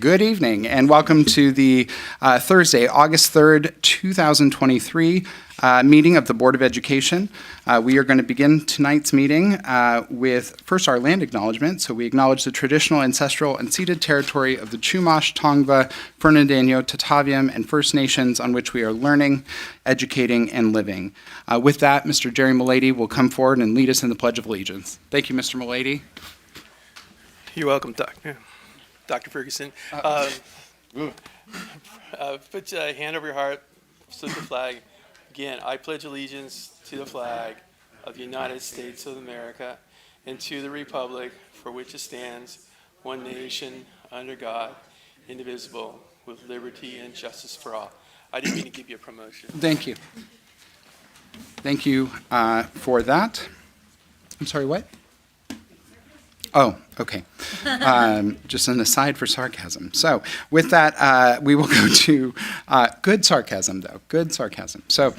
Good evening and welcome to the Thursday, August 3rd, 2023 meeting of the Board of Education. We are going to begin tonight's meeting with first our land acknowledgement. So we acknowledge the traditional, ancestral, and ceded territory of the Chumash, Tongva, Fernandino, Tataviam, and First Nations on which we are learning, educating, and living. With that, Mr. Jerry Mulady will come forward and lead us in the Pledge of Allegiance. Thank you, Mr. Mulady. You're welcome, Dr. Ferguson. Put your hand over your heart, salute the flag. Again, I pledge allegiance to the flag of the United States of America and to the republic for which it stands, one nation, under God, indivisible, with liberty and justice for all. I didn't mean to give you a promotion. Thank you. Thank you for that. I'm sorry, what? Oh, okay. Just an aside for sarcasm. So with that, we will go to good sarcasm, though. Good sarcasm. So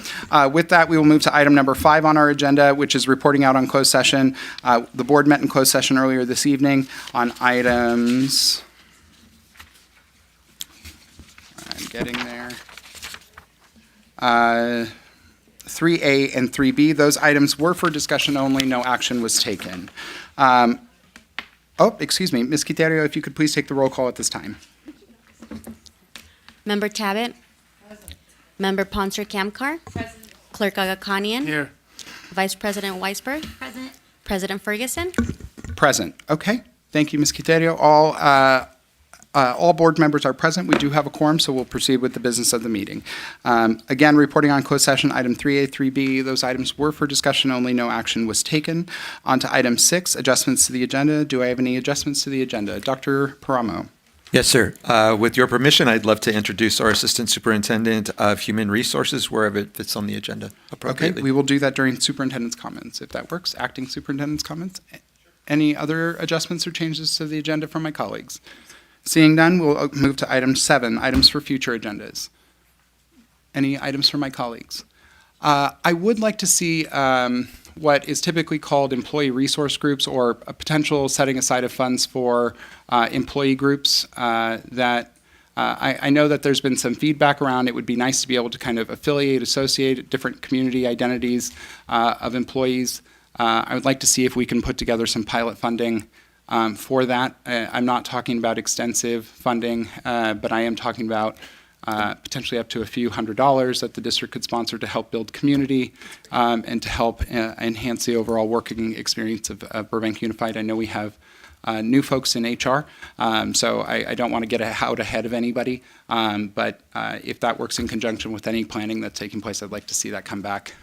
with that, we will move to item number 5 on our agenda, which is reporting out on closed session. The board met in closed session earlier this evening on items. I'm getting there. 3A and 3B. Those items were for discussion only. No action was taken. Excuse me. Ms. Quiterio, if you could please take the roll call at this time. Member Tabbitt. Present. Member Ponser-Kamkar. Present. Clerk Agakanian. Here. Vice President Weisberg. Present. President Ferguson. Present. Okay. Thank you, Ms. Quiterio. All board members are present. We do have a quorum, so we'll proceed with the business of the meeting. Again, reporting on closed session, item 3A, 3B, those items were for discussion only. No action was taken. On to item 6, adjustments to the agenda. Do I have any adjustments to the agenda? Dr. Paramo. Yes, sir. With your permission, I'd love to introduce our Assistant Superintendent of Human Resources wherever it fits on the agenda appropriately. Okay, we will do that during superintendent's comments, if that works. Acting superintendent's comments. Any other adjustments or changes to the agenda from my colleagues? Seeing none, we'll move to item 7, items for future agendas. Any items from my colleagues? I would like to see what is typically called employee resource groups, or a potential setting aside of funds for employee groups that I know that there's been some feedback around. It would be nice to be able to kind of associate different community identities of employees. I would like to see if we can put together some pilot funding for that. I'm not talking about extensive funding, but I am talking about potentially up to a few $100s that the district could sponsor to help build community and to help enhance the overall working experience of Burbank Unified. I know we have new folks in HR, so I don't want to get out ahead of anybody, but if that works in conjunction with any planning that's taking place, I'd like to see that come back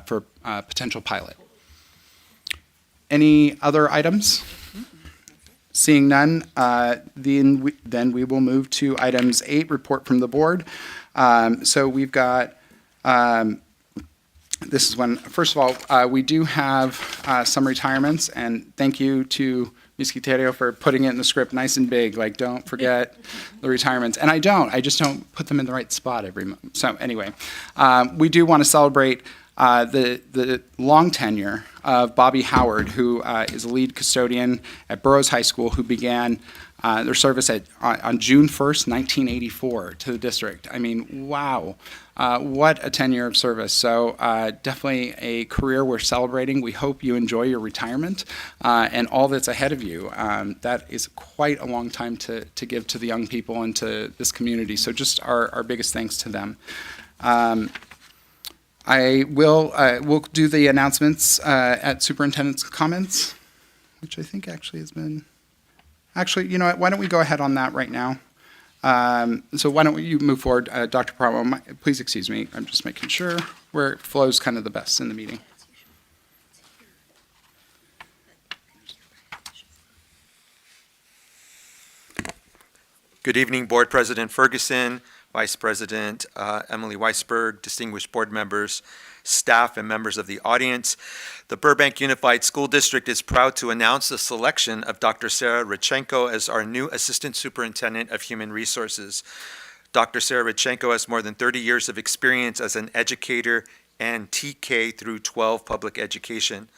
for potential pilot. Any other items? Seeing none, then we will move to items 8, report from the board. So we've got, this is one, first of all, we do have some retirements, and thank you to Ms. Quiterio for putting it in the script nice and big, like don't forget the retirements. And I just don't put them in the right spot every month. So anyway, we do want to celebrate the long tenure of Bobby Howard, who is a lead custodian at Burroughs High School, who began their service on June 1st, 1984 to the district. I mean, wow, what a tenure of service. So definitely a career we're celebrating. We hope you enjoy your retirement and all that's ahead of you. That is quite a long time to give to the young people and to this community. So just our biggest thanks to them. We'll do the announcements at superintendent's comments, which I think actually has been, you know what, why don't we go ahead on that right now? So why don't you move forward, Dr. Paramo, please excuse me, I'm just making sure where it flows kind of the best in the meeting. Good evening, Board President Ferguson, Vice President Emily Weisberg, distinguished board members, staff, and members of the audience. The Burbank Unified School District is proud to announce the selection of Dr. Sarah Rychenko as our new Assistant Superintendent of Human Resources. Dr. Sarah Rychenko has more than 30 years of experience as an educator and TK through 12 public education.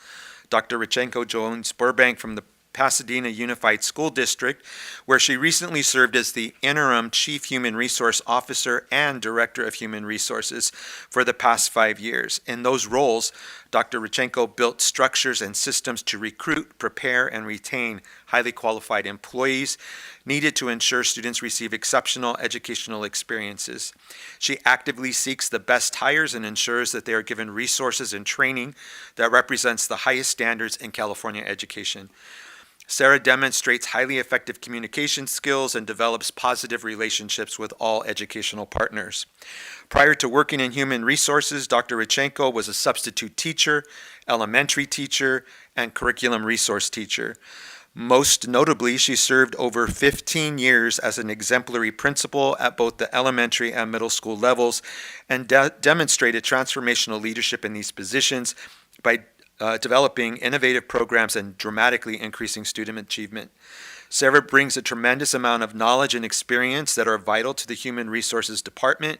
Dr. Rychenko joins Burbank from the Pasadena Unified School District, where she recently served as the interim Chief Human Resource Officer and Director of Human Resources for the past 5 years. In those roles, Dr. Rodchenko built structures and systems to recruit, prepare, and retain highly qualified employees needed to ensure students receive exceptional educational experiences. She actively seeks the best hires and ensures that they are given resources and training that represents the highest standards in California education. Sarah demonstrates highly effective communication skills and develops positive relationships with all educational partners. Prior to working in human resources, Dr. Rodchenko was a substitute teacher, elementary teacher, and curriculum resource teacher. Most notably, she served over 15 years as an exemplary principal at both the elementary and middle school levels and demonstrated transformational leadership in these positions by developing innovative programs and dramatically increasing student achievement. Sarah brings a tremendous amount of knowledge and experience that are vital to the Human Resources Department.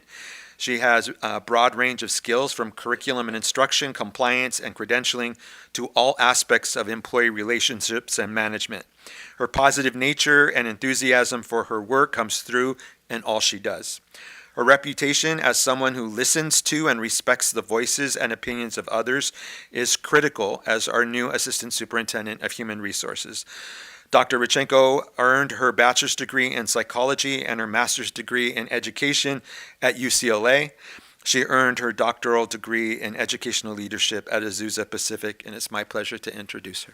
She has a broad range of skills from curriculum and instruction, compliance, and credentialing to all aspects of employee relationships and management. Her positive nature and enthusiasm for her work comes through in all she does. Her reputation as someone who listens to and respects the voices and opinions of others is critical as our new Assistant Superintendent of Human Resources. Dr. Rodchenko earned her bachelor's degree in psychology and her master's degree in education at UCLA. She earned her doctoral degree in educational leadership at Azusa Pacific, and it's my pleasure to introduce her.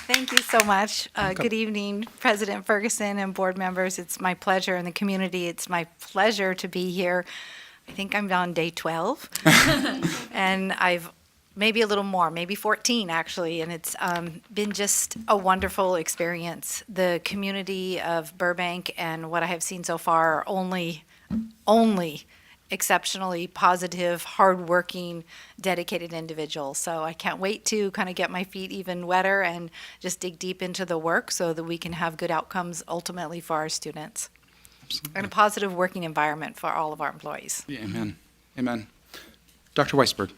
Thank you so much. Good evening, President Ferguson and board members. It's my pleasure, and the community, it's my pleasure to be here. I think I'm on day 12, and I've maybe a little more, maybe 14 actually, and it's been just a wonderful experience. The community of Burbank and what I have seen so far are only exceptionally positive, hardworking, dedicated individuals. So I can't wait to kind of get my feet even wetter and just dig deep into the work so that we can have good outcomes ultimately for our students. Absolutely. And a positive working environment for all of our employees. Yeah, amen. Amen. Dr. Weisberg.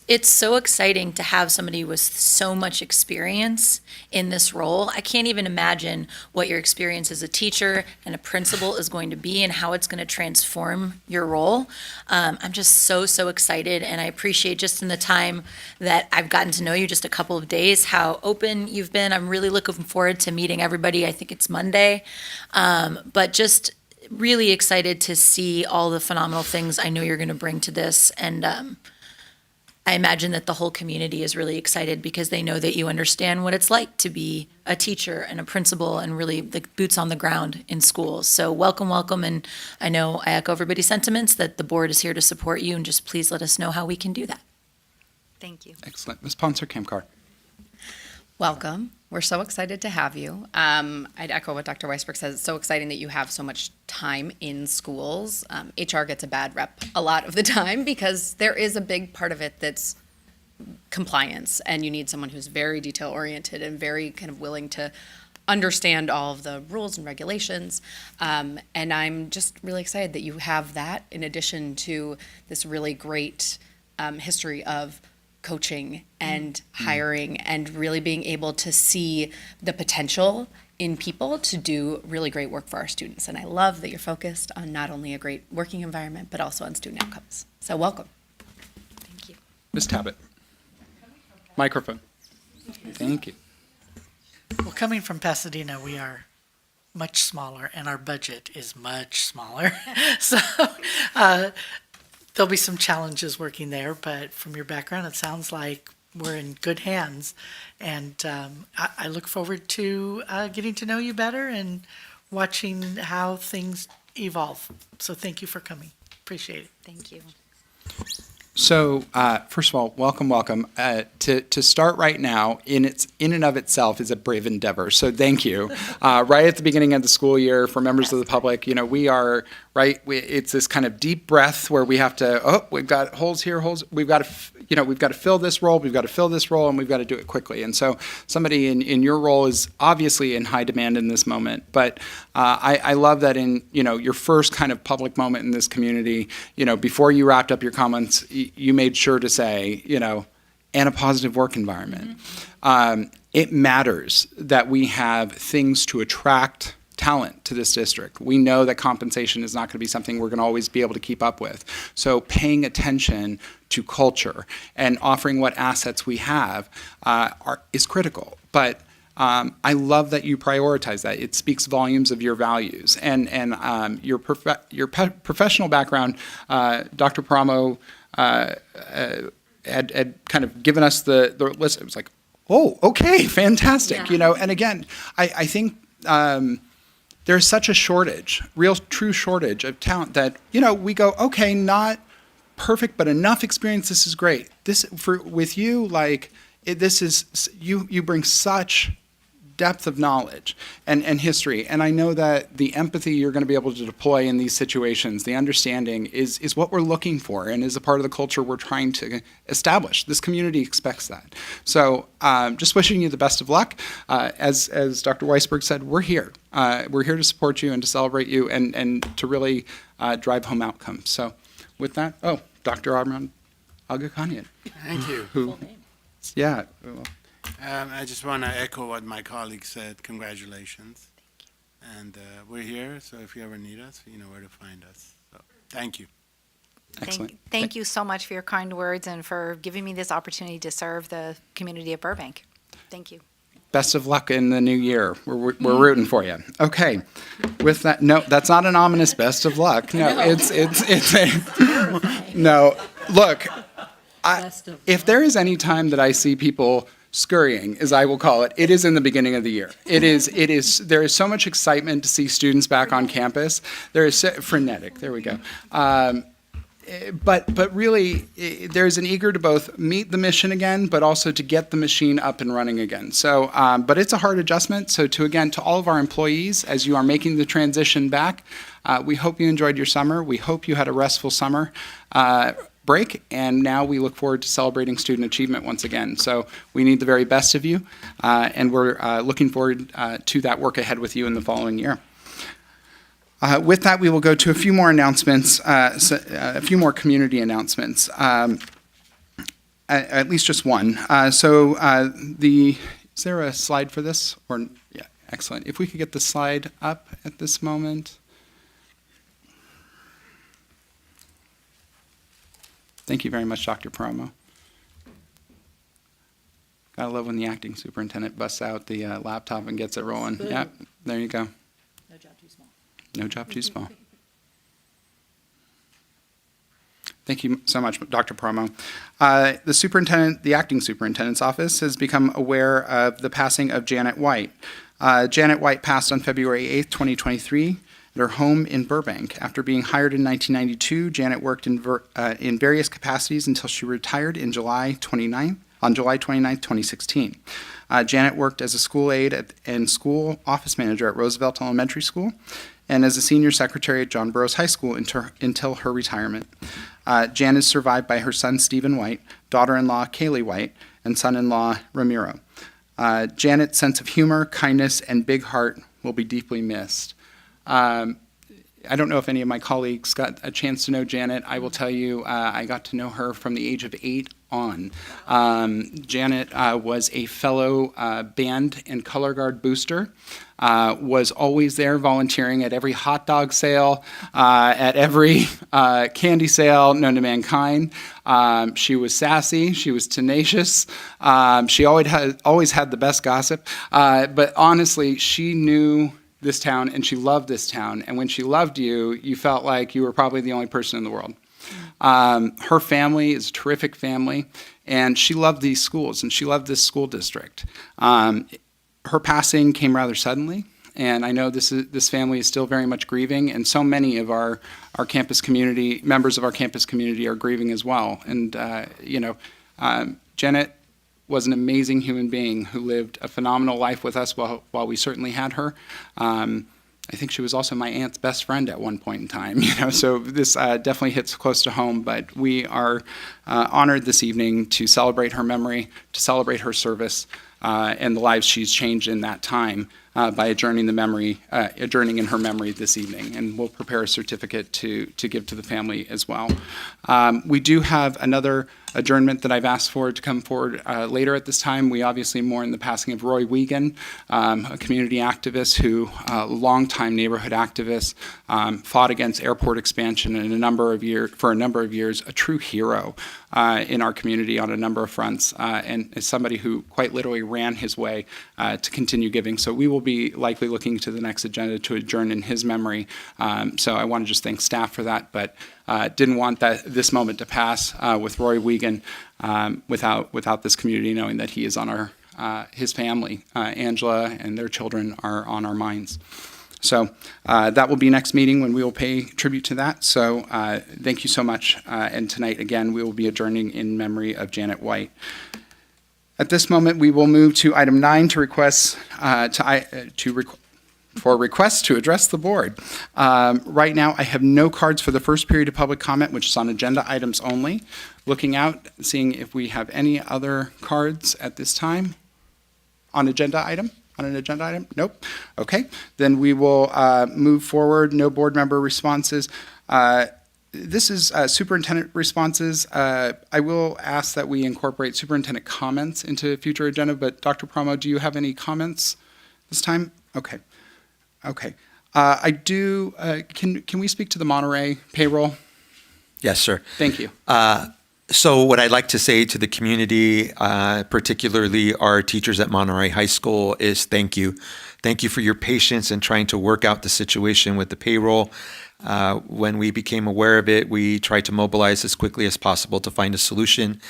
It's so exciting to have somebody with so much experience in this role. I can't even imagine what your experience as a teacher and a principal is going to be and how it's going to transform your role. I'm just so excited, and I appreciate just in the time that I've gotten to know you, just a couple of days, how open you've been. I'm really looking forward to meeting everybody. I think it's Monday, but just really excited to see all the phenomenal things I know you're going to bring to this, and I imagine that the whole community is really excited because they know that you understand what it's like to be a teacher and a principal and really the boots on the ground in schools. So welcome, and I know I echo everybody's sentiments that the board is here to support you, and just please let us know how we can do that. Thank you. Excellent. Ms. Ponser-Kamkar. Welcome. We're so excited to have you. I'd echo what Dr. Weisberg says. It's so exciting that you have so much time in schools. HR gets a bad rep a lot of the time because there is a big part of it that's compliance, and you need someone who's very detail-oriented and very kind of willing to understand all of the rules and regulations. And I'm just really excited that you have that in addition to this really great history of coaching and hiring and really being able to see the potential in people to do really great work for our students. And I love that you're focused on not only a great working environment, but also on student outcomes. So welcome. Thank you. Ms. Tabbitt. Microphone. Thank you. Well, coming from Pasadena, we are much smaller, and our budget is much smaller. So there'll be some challenges working there, but from your background, it sounds like we're in good hands. And I look forward to getting to know you better and watching how things evolve. So thank you for coming. Appreciate it. Thank you. So, first of all, welcome. To start right now, in in and of itself is a brave endeavor. So thank you. Right at the beginning of the school year, for members of the public, we are, right, it's this kind of deep breath where we have to, we've got holes here, we've got to, we've got to fill this role, we've got to fill this role, and we've got to do it quickly. And so somebody in your role is obviously in high demand in this moment. But I love that in, your first kind of public moment in this community, before you wrapped up your comments, you made sure to say, and a positive work environment. It matters that we have things to attract talent to this district. We know that compensation is not going to be something we're going to always be able to keep up with. So paying attention to culture and offering what assets we have is critical. But I love that you prioritize that. It speaks volumes of your values and your professional background. Dr. Paramo had kind of given us the list. It was like, oh, okay, fantastic. And again, I think there's such a shortage, true shortage of talent that, we go, okay, not perfect, but enough experience. This is great. With you, you bring such depth of knowledge and history. And I know that the empathy you're going to be able to deploy in these situations, the understanding is what we're looking for and is a part of the culture we're trying to establish. This community expects that. So just wishing you the best of luck. As Dr. Weisberg said, we're here. We're here to support you and to celebrate you and to really drive home outcomes. So with that, Dr. Armand Agakanian. Thank you. Yeah. I just want to echo what my colleague said. Congratulations. And we're here, so if you ever need us, you know where to find us. So thank you. Excellent. Thank you so much for your kind words and for giving me this opportunity to serve the community of Burbank. Thank you. Best of luck in the new year. We're rooting for you. Okay. With that, no, that's not an ominous best of luck. No, it's a, no, look, if there is any time that I see people scurrying, as I will call it, it is in the beginning of the year. There is so much excitement to see students back on campus. There is frenetic, there we go. But really, there's an eager to both meet the mission again, but also to get the machine up and running again. So, but it's a hard adjustment. So to all of our employees, as you are making the transition back, we hope you enjoyed your summer. We hope you had a restful summer break, and now we look forward to celebrating student achievement once again. So we need the very best of you, and we're looking forward to that work ahead with you in the following year. With that, we will go to a few more announcements, a few more community announcements, at least just one. Is there a slide for this? Yeah, excellent. If we could get the slide up at this moment. Thank you very much, Dr. Paramo. Gotta love when the acting superintendent busts out the laptop and gets it rolling. Yeah, there you go. No job too small. No job too small. Thank you so much, Dr. Paramo. The acting superintendent's office has become aware of the passing of Janet White. Janet White passed on February 8th, 2023. At her home in Burbank. After being hired in 1992, Janet worked in various capacities until she retired on July 29, 2016. Janet worked as a school aide and school office manager at Roosevelt Elementary School and as a senior secretary at John Burroughs High School until her retirement. Jan is survived by her son, Stephen White, daughter-in-law, Kaylee White, and son-in-law, Ramiro. Janet's sense of humor, kindness, and big heart will be deeply missed. I don't know if any of my colleagues got a chance to know Janet. I will tell you, I got to know her from the age of 8 on. Janet was a fellow band and color guard booster, was always there volunteering at every hot dog sale, at every candy sale known to mankind. She was sassy, she was tenacious, she always had the best gossip, but honestly, she knew this town and she loved this town, and when she loved you, you felt like you were probably the only person in the world. Her family is a terrific family, and she loved these schools and she loved this school district. Her passing came rather suddenly, and I know this family is still very much grieving, and so many of our campus community, members of our campus community are grieving as well. And Janet was an amazing human being who lived a phenomenal life with us while we certainly had her. I think she was also my aunt's best friend at one point in time, so this definitely hits close to home, but we are honored this evening to celebrate her memory, to celebrate her service, and the lives she's changed in that time by adjourning in her memory this evening. And we'll prepare a certificate to give to the family as well. We do have another adjournment that I've asked for to come forward later at this time. We obviously mourn the passing of Roy Wiegand, a community activist who, longtime neighborhood activist, fought against airport expansion for a number of years, a true hero in our community on a number of fronts, and is somebody who quite literally ran his way to continue giving. So we will be likely looking to the next agenda to adjourn in his memory. So I want to just thank staff for that, but didn't want this moment to pass with Roy Wiegand without this community knowing that he is on his family, Angela and their children are on our minds. So that will be next meeting when we will pay tribute to that. So thank you so much. And tonight, again, we will be adjourning in memory of Janet White. At this moment, we will move to item 9 for requests to address the board. Right now, I have no cards for the first period of public comment, which is on agenda items only. Looking out, seeing if we have any other cards at this time on an agenda item? Nope. Okay. Then we will move forward. No board member responses. This is superintendent responses. I will ask that we incorporate superintendent comments into future agenda, but Dr. Promo, do you have any comments this time? Okay. I do, can we speak to the Monterey payroll? Yes, sir. Thank you. So what I'd like to say to the community, particularly our teachers at Monterey High School, is thank you. Thank you for your patience in trying to work out the situation with the payroll. When we became aware of it, we tried to mobilize as quickly as possible to find a solution.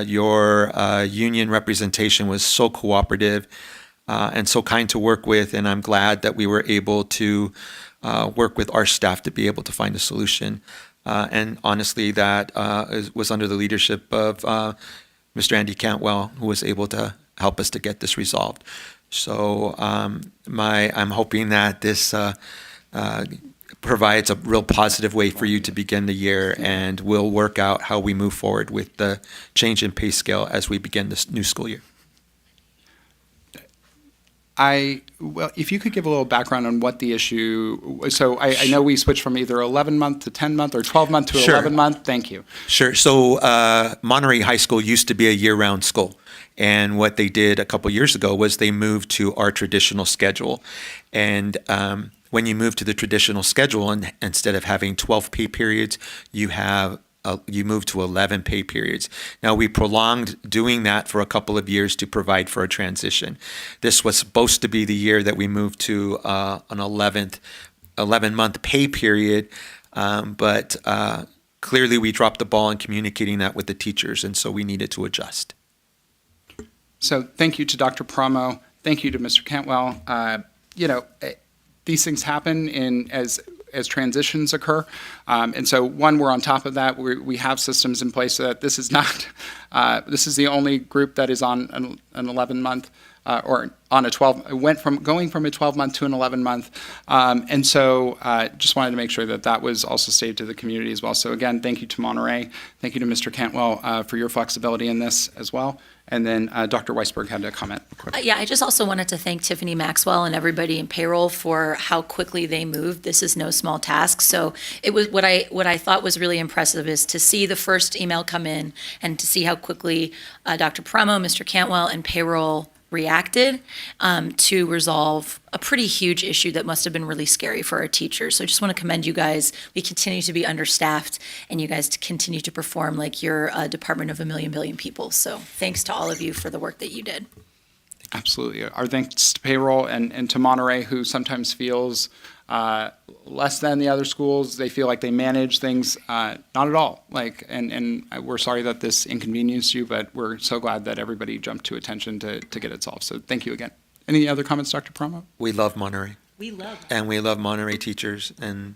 Your union representation was so cooperative and so kind to work with, and I'm glad that we were able to work with our staff to be able to find a solution. And honestly, that was under the leadership of Mr. Andy Cantwell, who was able to help us to get this resolved. So I'm hoping that this provides a real positive way for you to begin the year, and we'll work out how we move forward with the change in pay scale as we begin this new school year. Well, if you could give a little background on what the issue, so I know we switched from either 11-month to 10-month or 12-month to Sure. 11-month. Thank you. Sure. So Monterey High School used to be a year-round school. And what they did a couple years ago was they moved to our traditional schedule. And when you move to the traditional schedule, and instead of having 12 pay periods, you move to 11 pay periods. Now, we prolonged doing that for a couple of years to provide for a transition. This was supposed to be the year that we moved to an 11-month pay period, but clearly we dropped the ball in communicating that with the teachers, and so we needed to adjust. So thank you to Dr. Promo. Thank you to Mr. Cantwell. These things happen as transitions occur. And so, we're on top of that. We have systems in place so that this is not, this is the only group that is on an 11-month or on a 12, going from a 12-month to an 11-month. And so just wanted to make sure that was also stated to the community as well. So again, thank you to Monterey. Thank you to Mr. Cantwell for your flexibility in this as well. And then Dr. Weisberg had a comment. Yeah, I just also wanted to thank Tiffany Maxwell and everybody in payroll for how quickly they moved. This is no small task. So it was what I thought was really impressive is to see the first email come in and to see how quickly Dr. Promo, Mr. Cantwell, and payroll reacted to resolve a pretty huge issue that must have been really scary for our teachers. So I just want to commend you guys. We continue to be understaffed, and you guys continue to perform like you're a department of a billion people. So thanks to all of you for the work that you did. Absolutely. Our thanks to payroll and to Monterey, who sometimes feels less than the other schools. They feel like they manage things, not at all. And we're sorry that this inconvenienced you, but we're so glad that everybody jumped to attention to get it solved. So thank you again. Any other comments, Dr. Promo? We love Monterey. We love it. And we love Monterey teachers, and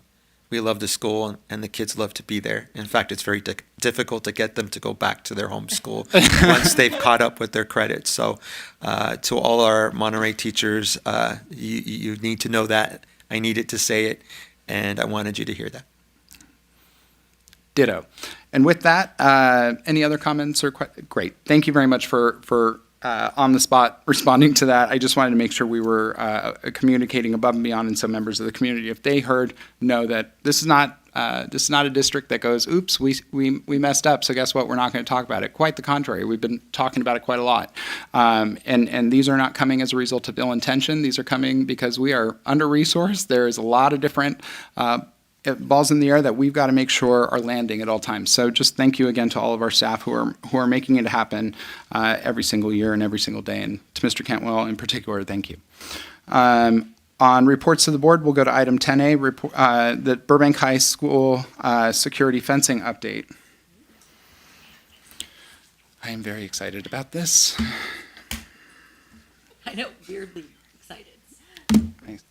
We love the school, and the kids love to be there. In fact, it's very difficult to get them to go back to their home school once they've caught up with their credits. So to all our Monterey teachers, you need to know that. I needed to say it, and I wanted you to hear that. Ditto. And with that, any other comments or great. Thank you very much for on the spot responding to that. I just wanted to make sure we were communicating above and beyond, and so members of the community, if they heard, know that this is not a district that goes, oops, we messed up, so guess what, we're not going to talk about it. Quite the contrary, we've been talking about it quite a lot. And these are not coming as a result of ill intention. These are coming because we are under-resourced. There is a lot of different balls in the air that we've got to make sure are landing at all times. So just thank you again to all of our staff who are making it happen every single year and every single day. And to Mr. Cantwell in particular, thank you. On reports to the board, we'll go to item 10A, the Burbank High School security fencing update. I am very excited about this. I know, weirdly excited. Nice.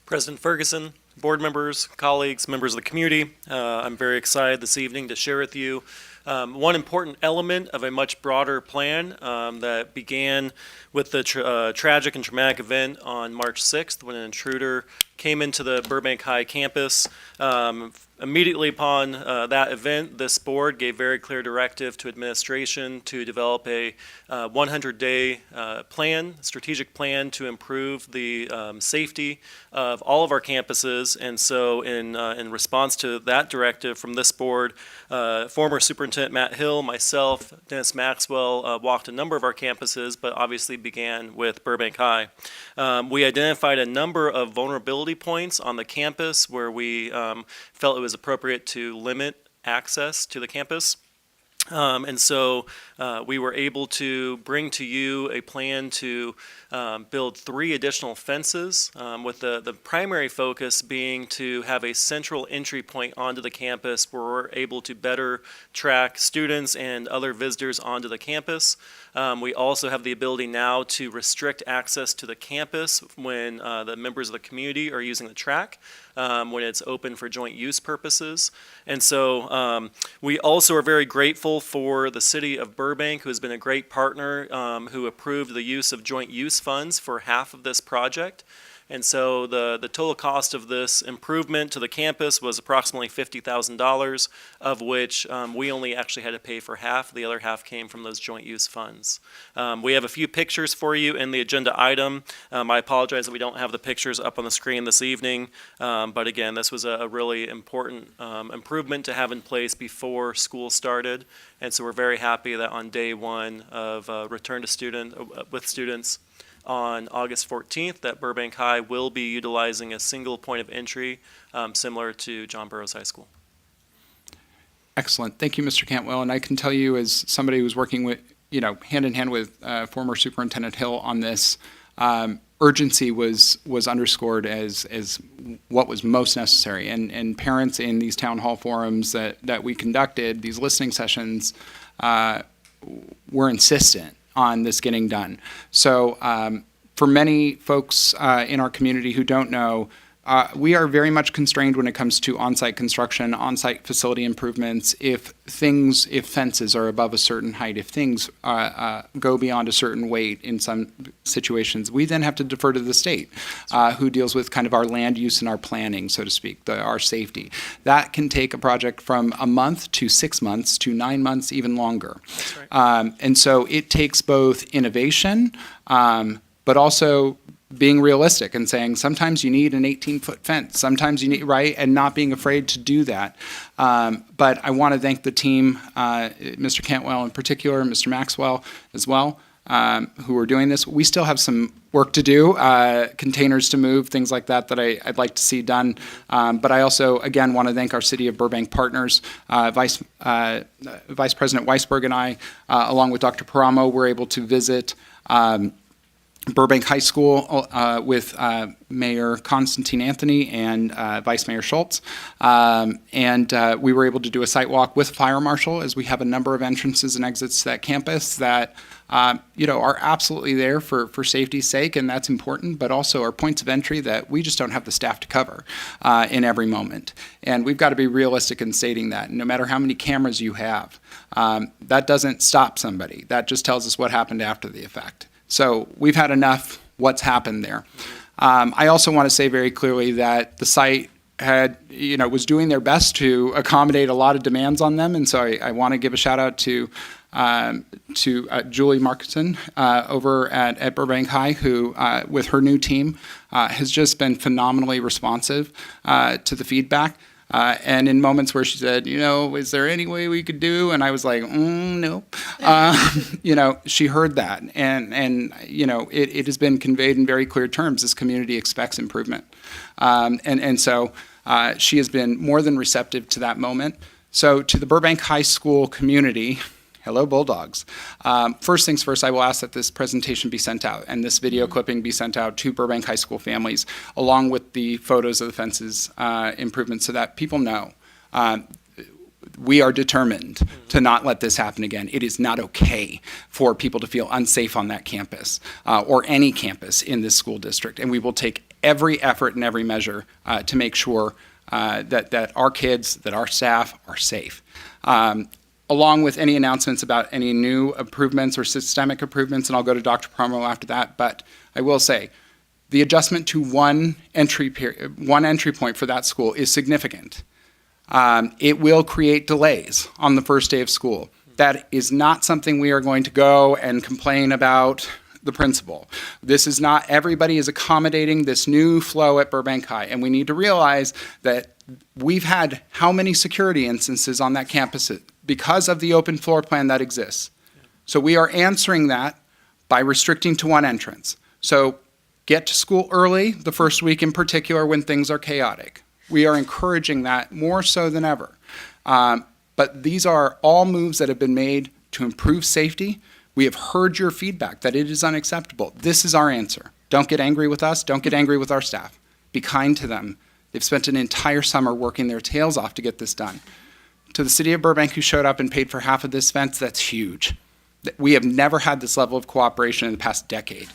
President Ferguson, board members, colleagues, members of the community, I'm very excited this evening to share with you one important element of a much broader plan that began with the tragic and traumatic event on March 6th when an intruder came into the Burbank High campus. Immediately upon that event, this board gave very clear directive to administration to develop a 100-day plan, strategic plan to improve the safety of all of our campuses. And so in response to that directive from this board, former Superintendent Matt Hill, myself, Dennis Maxwell walked a number of our campuses, but obviously began with Burbank High. We identified a number of vulnerability points on the campus where we felt it was appropriate to limit access to the campus. And so we were able to bring to you a plan to build 3 additional fences, with the primary focus being to have a central entry point onto the campus where we're able to better track students and other visitors onto the campus. We also have the ability now to restrict access to the campus when the members of the community are using the track, when it's open for joint use purposes. And so we also are very grateful for the city of Burbank, who has been a great partner, who approved the use of joint use funds for half of this project. And so the total cost of this improvement to the campus was approximately $50,000, of which we only actually had to pay for half. The other half came from those joint use funds. We have a few pictures for you in the agenda item. I apologize that we don't have the pictures up on the screen this evening. But again, this was a really important improvement to have in place before school started. And so we're very happy that on day one of return to with students, on August 14th, that Burbank High will be utilizing a single point of entry similar to John Burroughs High School. Excellent. Thank you, Mr. Cantwell. And I can tell you, as somebody who's working with, hand in hand with former Superintendent Hill on this, urgency was underscored as what was most necessary. And parents in these town hall forums that we conducted, these listening sessions, were insistent on this getting done. So for many folks in our community who don't know, we are very much constrained when it comes to on-site construction, on-site facility improvements. If fences are above a certain height, if things go beyond a certain weight in some situations, we then have to defer to the state, who deals with kind of our land use and our planning, so to speak, our safety. That can take a project from a month to 6 months to 9 months, even longer. That's right. And so it takes both innovation, but also being realistic and saying sometimes you need an 18-foot fence, sometimes you need, right, and not being afraid to do that. But I want to thank the team, Mr. Cantwell in particular, Mr. Maxwell as well, who are doing this. We still have some work to do, containers to move, things like that I'd like to see done. But I also, again, want to thank our City of Burbank partners. Vice President Weisberg and I, along with Dr. Paramo, were able to visit Burbank High School with Mayor Constantine Anthony and Vice Mayor Schultz. We were able to do a site walk with Fire Marshal, as we have a number of entrances and exits to that campus that are absolutely there for safety's sake, and that's important, but also are points of entry that we just don't have the staff to cover in every moment. And we've got to be realistic in stating that. No matter how many cameras you have, that doesn't stop somebody. That just tells us what happened after the effect. So we've had enough what's happened there. I also want to say very clearly that the site was doing their best to accommodate a lot of demands on them, and so I want to give a shout out to Julie Markinson over at Burbank High, who with her new team has just been phenomenally responsive to the feedback. And in moments where she said, is there any way we could do? And I was like, no. She heard that. And it has been conveyed in very clear terms. This community expects improvement. So she has been more than receptive to that moment. So to the Burbank High School community, hello, Bulldogs. First things first, I will ask that this presentation be sent out and this video clipping be sent out to Burbank High School families, along with the photos of the fences improvements, so that people know we are determined to not let this happen again. It is not okay for people to feel unsafe on that campus or any campus in this school district, and we will take every effort and every measure to make sure that our kids, that our staff are safe. Along with any announcements about any new improvements or systemic improvements, and I'll go to Dr. Promo after that, but I will say the adjustment to one entry point for that school is significant. It will create delays on the first day of school. That is not something we are going to go and complain about the principal. This is not, everybody is accommodating this new flow at Burbank High, and we need to realize that we've had how many security instances on that campus because of the open floor plan that exists. So we are answering that by restricting to one entrance. So get to school early, the first week in particular, when things are chaotic. We are encouraging that more so than ever. But these are all moves that have been made to improve safety. We have heard your feedback that it is unacceptable. This is our answer. Don't get angry with us. Don't get angry with our staff. Be kind to them. They've spent an entire summer working their tails off to get this done. To the city of Burbank, who showed up and paid for half of this fence, that's huge. We have never had this level of cooperation in the past decade,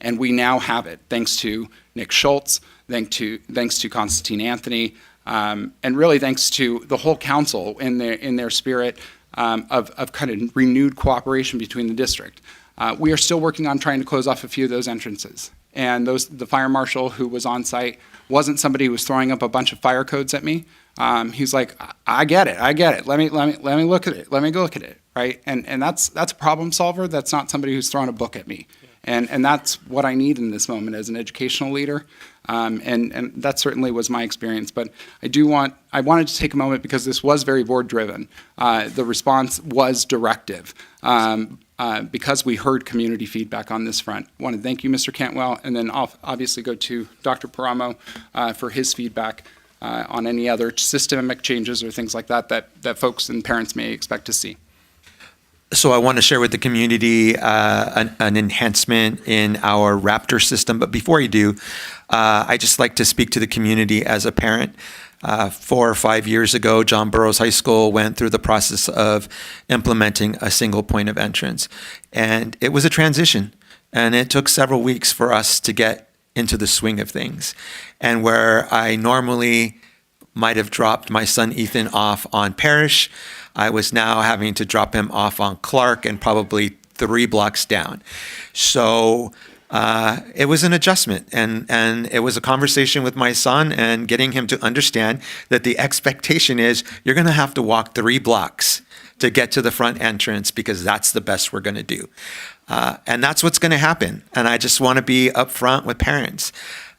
and we now have it thanks to Nick Schultz, thanks to Constantine Anthony, and really thanks to the whole council in their spirit of kind of renewed cooperation between the district. We are still working on trying to close off a few of those entrances. And the fire marshal who was on site wasn't somebody who was throwing up a bunch of fire codes at me. He's like, I get it. Let me look at it. Let me go look at it, right? And that's a problem solver. That's not somebody who's throwing a book at me. And that's what I need in this moment as an educational leader. And that certainly was my experience. But I wanted to take a moment because this was very board driven. The response was directive. Because we heard community feedback on this front. I want to thank you, Mr. Cantwell, and then I'll obviously go to Dr. Paramo for his feedback on any other systemic changes or things like that folks and parents may expect to see. So I want to share with the community an enhancement in our Raptor system. But before I do, I just like to speak to the community as a parent. 4 or 5 years ago, John Burroughs High School went through the process of implementing a single point of entrance. And it was a transition. And it took several weeks for us to get into the swing of things. And where I normally might have dropped my son Ethan off on Parrish, I was now having to drop him off on Clark and probably 3 blocks down. So it was an adjustment, and it was a conversation with my son and getting him to understand that the expectation is you're going to have to walk 3 blocks to get to the front entrance because that's the best we're going to do. And that's what's going to happen. And I just want to be upfront with parents.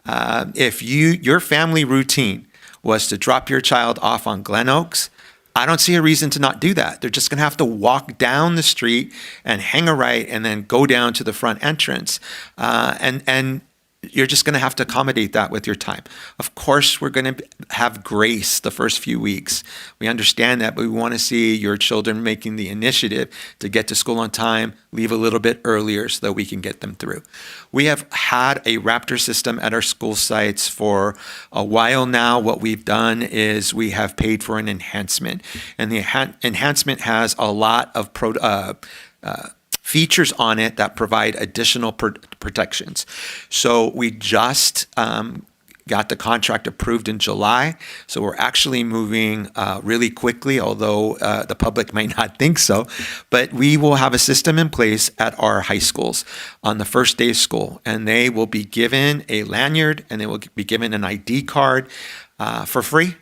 If your family routine was to drop your child off on Glen Oaks, I don't see a reason to not do that. They're just going to have to walk down the street and hang a right and then go down to the front entrance. And you're just going to have to accommodate that with your time. Of course, we're going to have grace the first few weeks. We understand that, but we want to see your children making the initiative to get to school on time, leave a little bit earlier so that we can get them through. We have had a Raptor system at our school sites for a while now. What we've done is we have paid for an enhancement, and the enhancement has a lot of features on it that provide additional protections. So we just got the contract approved in July. So we're actually moving really quickly, although the public might not think so. But we will have a system in place at our high schools on the first day of school. And they will be given a lanyard and they will be given an ID card for free.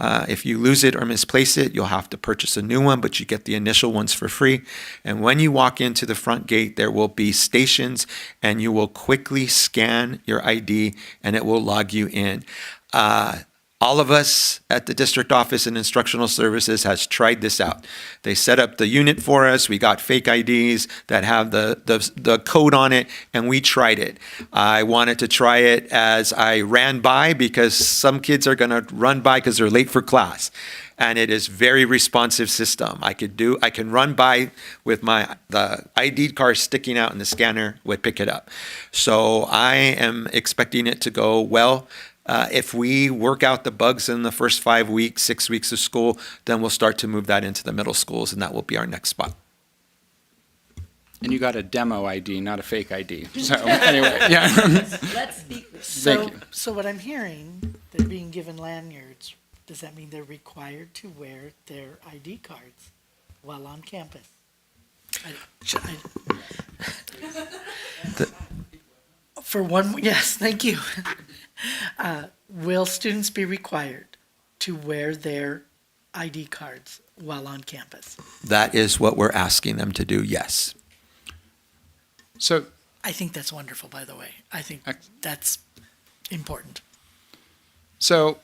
If you lose it or misplace it, you'll have to purchase a new one, but you get the initial ones for free. And when you walk into the front gate, there will be stations, and you will quickly scan your ID, and it will log you in. All of us at the district office and instructional services has tried this out. They set up the unit for us. We got fake IDs that have the code on it, and we tried it. I wanted to try it as I ran by because some kids are going to run by because they're late for class. And it is very responsive system. I can run by with the ID card sticking out and the scanner would pick it up. So I am expecting it to go well. If we work out the bugs in the first 5 weeks, 6 weeks of school, then we'll start to move that into the middle schools, and that will be our next spot. And you got a demo ID, not a fake ID. So anyway, yeah. Let's speak. Thank you. So what I'm hearing, they're being given lanyards. Does that mean they're required to wear their ID cards while on campus? For one, yes, thank you. Will students be required to wear their ID cards while on campus? That is what we're asking them to do, yes. So I think that's wonderful, by the way. I think that's important. So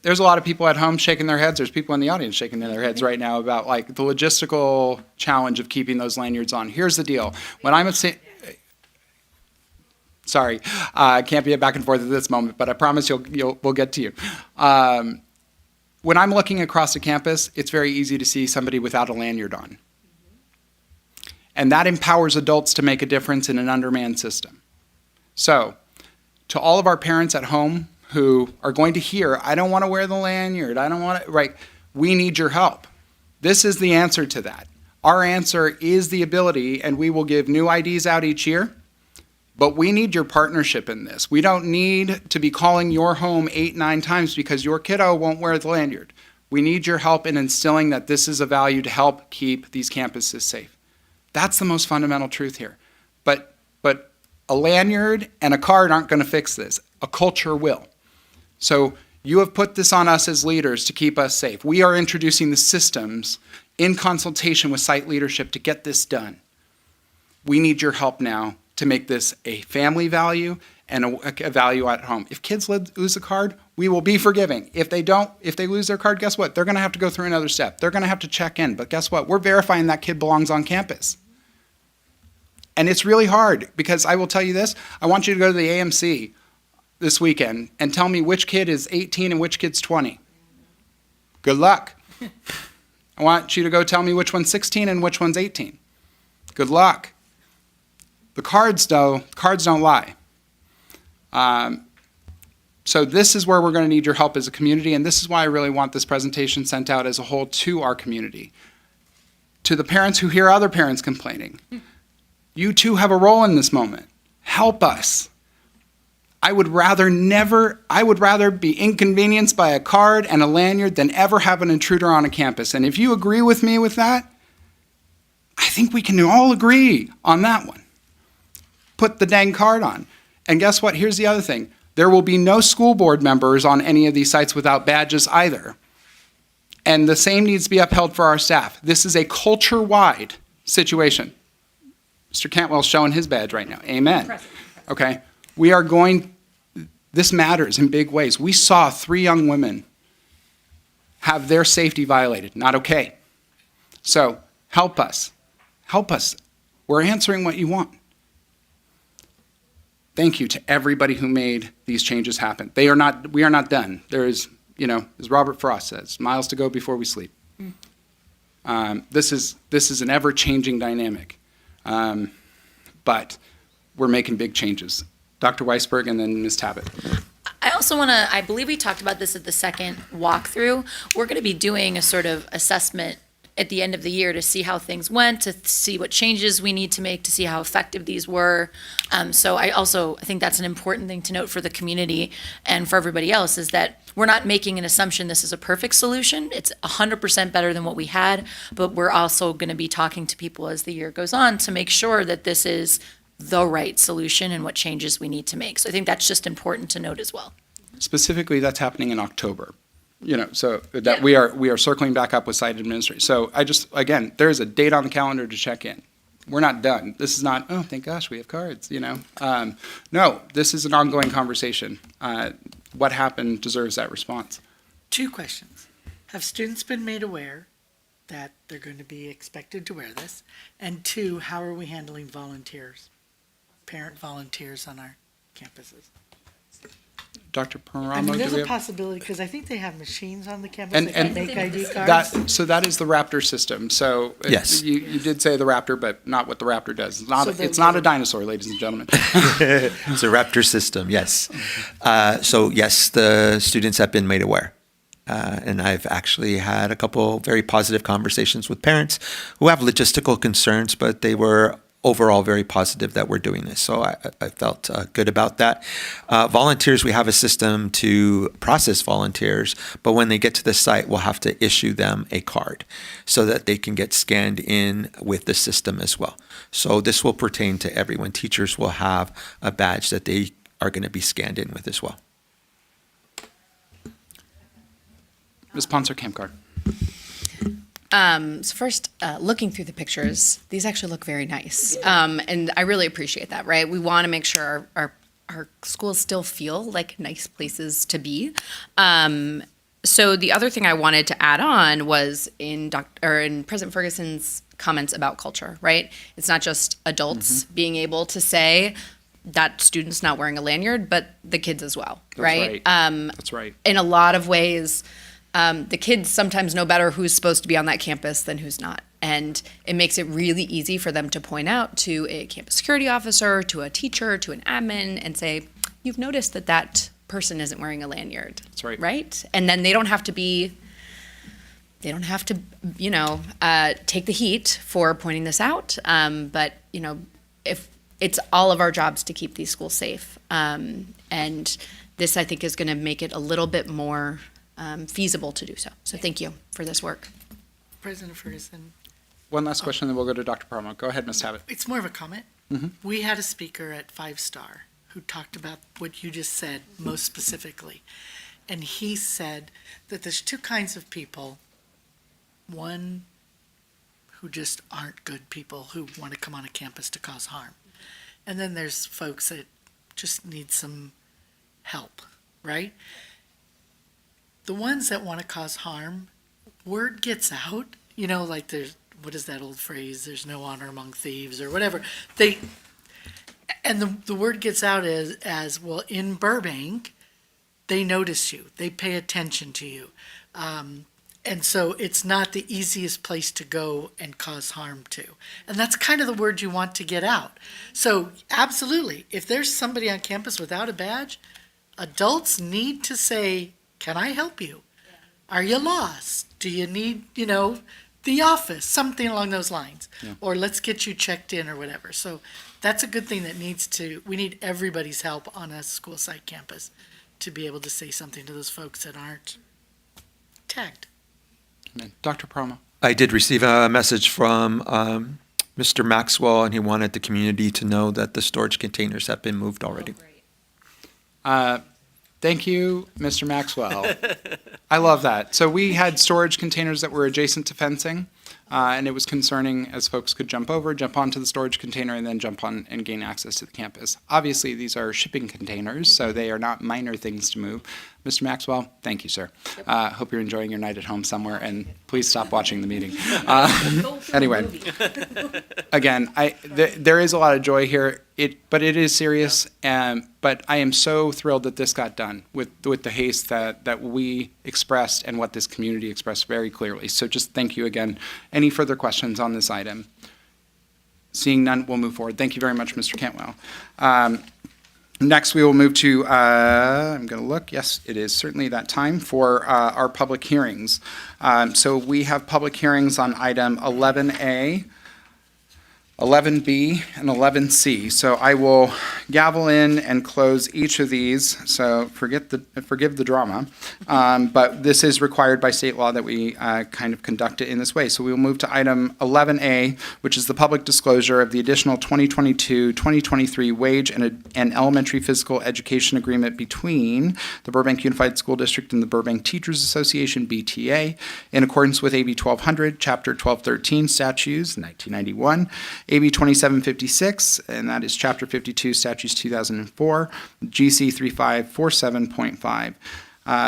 there's a lot of people at home shaking their heads. There's people in the audience shaking their heads right now about like the logistical challenge of keeping those lanyards on. Here's the deal. When I'm sorry, I can't be a back and forth at this moment, but I promise we'll get to you. When I'm looking across the campus, it's very easy to see somebody without a lanyard on. And that empowers adults to make a difference in an undermanned system. So, to all of our parents at home who are going to hear, I don't want to wear the lanyard, I don't want to, right, we need your help. This is the answer to that. Our answer is the ability, and we will give new IDs out each year, but we need your partnership in this. We don't need to be calling your home 8, 9 times because your kiddo won't wear the lanyard. We need your help in instilling that this is a value to help keep these campuses safe. That's the most fundamental truth here. But a lanyard and a card aren't going to fix this. A culture will. So you have put this on us as leaders to keep us safe. We are introducing the systems in consultation with site leadership to get this done. We need your help now to make this a family value and a value at home. If kids lose a card, we will be forgiving. If they don't, if they lose their card, guess what? They're going to have to go through another step. They're going to have to check in. But guess what? We're verifying that kid belongs on campus. And it's really hard because I will tell you this. I want you to go to the AMC this weekend and tell me which kid is 18 and which kid's 20. Good luck. I want you to go tell me which one's 16 and which one's 18. Good luck. The cards don't lie. So this is where we're going to need your help as a community, and this is why I really want this presentation sent out as a whole to our community. To the parents who hear other parents complaining, you too have a role in this moment. Help us. I would rather be inconvenienced by a card and a lanyard than ever have an intruder on a campus. And if you agree with me with that, I think we can all agree on that one. Put the dang card on. And guess what? Here's the other thing. There will be no school board members on any of these sites without badges either. And the same needs to be upheld for our staff. This is a culture-wide situation. Mr. Cantwell's showing his badge right now. Amen. Okay. This matters in big ways. We saw 3 young women have their safety violated. Not okay. So help us. Help us. We're answering what you want. thank you to everybody who made these changes happen. We are not done. There is, as Robert Frost says, miles to go before we sleep. This is an ever-changing dynamic, but we're making big changes. Dr. Weisberg and then Ms. Tabbitt. I also want to, I believe we talked about this at the second walkthrough. We're going to be doing a sort of assessment at the end of the year to see how things went, to see what changes we need to make, to see how effective these were. So I think that's an important thing to note for the community and for everybody else, is that we're not making an assumption this is a perfect solution. It's 100% better than what we had, but we're also going to be talking to people as the year goes on to make sure that this is the right solution and what changes we need to make. So I think that's just important to note as well. Specifically, that's happening in October. So that Yeah. we are circling back up with site administration. So again, there's a date on the calendar to check in. We're not done. This is not, oh, thank gosh, we have cards, No, this is an ongoing conversation. What happened deserves that response. 2 questions. Have students been made aware that they're going to be expected to wear this? And 2, how are we handling volunteers, parent volunteers on our campuses? Dr. Paramo, I mean, do there's we a have? possibility, because I think they have machines on the campus And- that can and make ID cards. So that is the Raptor system. So Yes. you did say the Raptor, but not what the Raptor does. So It's not a dinosaur, ladies and gentlemen. It's a Raptor system, yes. So yes, the students have been made aware. And I've actually had a couple very positive conversations with parents who have logistical concerns, but they were overall very positive that we're doing this. So I felt good about that. Volunteers, we have a system to process volunteers, but when they get to the site, we'll have to issue them a card so that they can get scanned in with the system as well. So this will pertain to everyone. Teachers will have a badge that they are going to be scanned in with as well. Ms. Ponser Camcard. So first, looking through the pictures, these actually look very nice. And I really appreciate that, right? We want to make sure our schools still feel like nice places to be. So the other thing I wanted to add on was in President Ferguson's comments about culture, right? It's not just adults being able to say that student's not wearing a lanyard, but the kids as well, right? That's right. In a lot of ways, the kids sometimes know better who's supposed to be on that campus than who's not. And it makes it really easy for them to point out to a campus security officer, to a teacher, to an admin, and say, you've noticed that person isn't wearing a lanyard. That's right. Right? And then they don't have to take the heat for pointing this out. But, if it's all of our jobs to keep these schools safe. And this, I think, is going to make it a little bit more feasible to do so. So thank you for this work. President Ferguson, One last question, then we'll go to Dr. Paramo. Go ahead, Ms. Tabbitt. it's more of a comment. Mhm. We had a speaker at 5 Star who talked about what you just said most specifically. And he said that there's 2 kinds of people. One who just aren't good people who want to come on a campus to cause harm. And then there's folks that just need some help, right? The ones that want to cause harm, word gets out, like there's, what is that old phrase? There's no honor among thieves or whatever. And the word gets out as well, in Burbank, they notice you, they pay attention to you. And so it's not the easiest place to go and cause harm to. And that's kind of the word you want to get out. So absolutely, if there's somebody on campus without a badge, adults need to say, can I help you? Are you lost? Do you need, the office? Something along those lines. Yeah. Or let's get you checked in or whatever. So that's a good thing that we need everybody's help on a school site campus to be able to say something to those folks that aren't tagged. Amen. Dr. Paramo. I did receive a message from Mr. Maxwell, and he wanted the community to know that the storage containers have been moved already. Thank you, Mr. Maxwell. I love that. So we had storage containers that were adjacent to fencing, and it was concerning as folks could jump onto the storage container, and then jump on and gain access to the campus. Obviously, these are shipping containers, so they are not minor things to move. Mr. Maxwell, thank you, sir. Hope you're enjoying your night at home somewhere, and please stop watching the meeting. Anyway, again, there is a lot of joy here. but it is serious. But I am so thrilled that this got done with the haste that we expressed and what this community expressed very clearly. So just thank you again. Any further questions on this item? Seeing none, we'll move forward. Thank you very much, Mr. Cantwell. Next, we will move to, I'm going to look, yes, it is certainly that time for our public hearings. So we have public hearings on item 11A, 11B, and 11C. So I will gavel in and close each of these, so forgive the drama. But this is required by state law that we kind of conduct it in this way. So we will move to item 11A, which is the public disclosure of the additional 2022-2023 wage and elementary physical education agreement between the Burbank Unified School District and the Burbank Teachers Association, BTA, in accordance with AB 1200, Chapter 1213, Statutes 1991, AB 2756, and that is Chapter 52, Statutes 2004, GC 3547.5.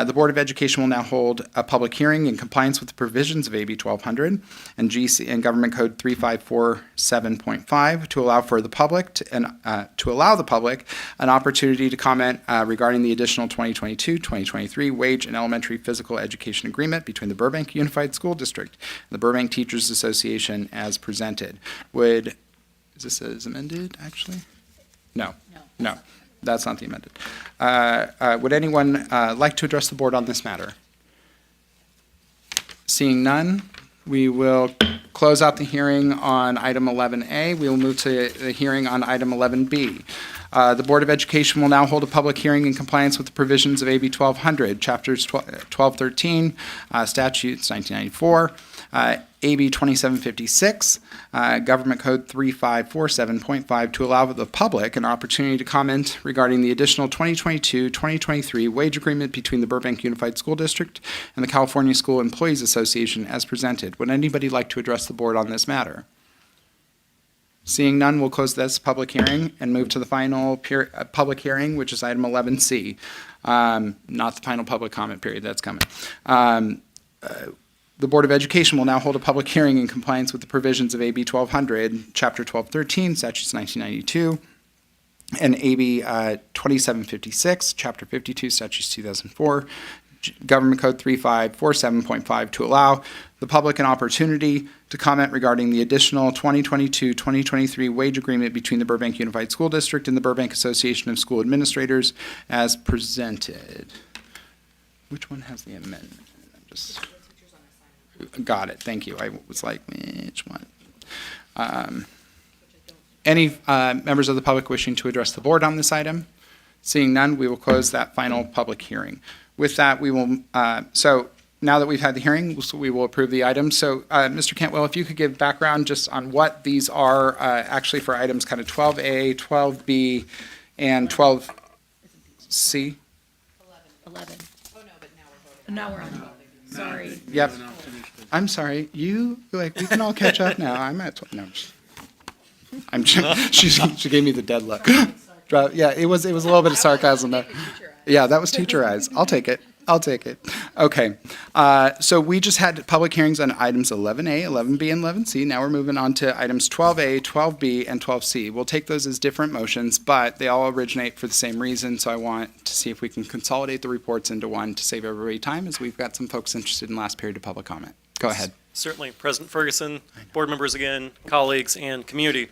The Board of Education will now hold a public hearing in compliance with the provisions of AB 1200 and GC and Government Code 3547.5 to allow for the public to allow the public an opportunity to comment regarding the additional 2022-2023 wage and elementary physical education agreement between the Burbank Unified School District and the Burbank Teachers Association as presented. Is this as amended, actually? No. That's not the amended. Would anyone like to address the board on this matter? Seeing none, we will close out the hearing on item 11A. We will move to the hearing on item 11B. The Board of Education will now hold a public hearing in compliance with the provisions of AB 1200, Chapters 1213, Statutes 1994, AB 2756, Government Code 3547.5 to allow the public an opportunity to comment regarding the additional 2022-2023 wage agreement between the Burbank Unified School District and the California School Employees Association as presented. Would anybody like to address the board on this matter? Seeing none, we'll close this public hearing and move to the final public hearing, which is item 11C. Not the final public comment period, that's coming. The Board of Education will now hold a public hearing in compliance with the provisions of AB 1200, Chapter 1213, Statutes 1992, and AB 2756, Chapter 52, Statutes 2004, Government Code 3547.5 to allow the public an opportunity to comment regarding the additional 2022-2023 wage agreement between the Burbank Unified School District and the Burbank Association of School Administrators as presented. Which one has the amendment? Got it, thank you. I was like, which one? Any members of the public wishing to address the board on this item? Seeing none, we will close that final public hearing. With that, we will, so now that we've had the hearing, we will approve the item. So, Mr. Cantwell, if you could give background just on what these are actually for items kind of 12A, 12B, and 12C? 11. Oh, no, but now we're on. Sorry. Yep. I'm sorry. We can all catch up now. I'm at 12. No, she gave me the dead look. Yeah, it was a little bit of sarcasm there. Yeah, that was teacher eyes. I'll take it. Okay. So we just had public hearings on items 11A, 11B, and 11C. Now we're moving on to items 12A, 12B, and 12C. We'll take those as different motions, but they all originate for the same reason. So I want to see if we can consolidate the reports into one to save everybody time, as we've got some folks interested in last period of public comment. Go ahead. Certainly. President Ferguson, board members again, colleagues, and community.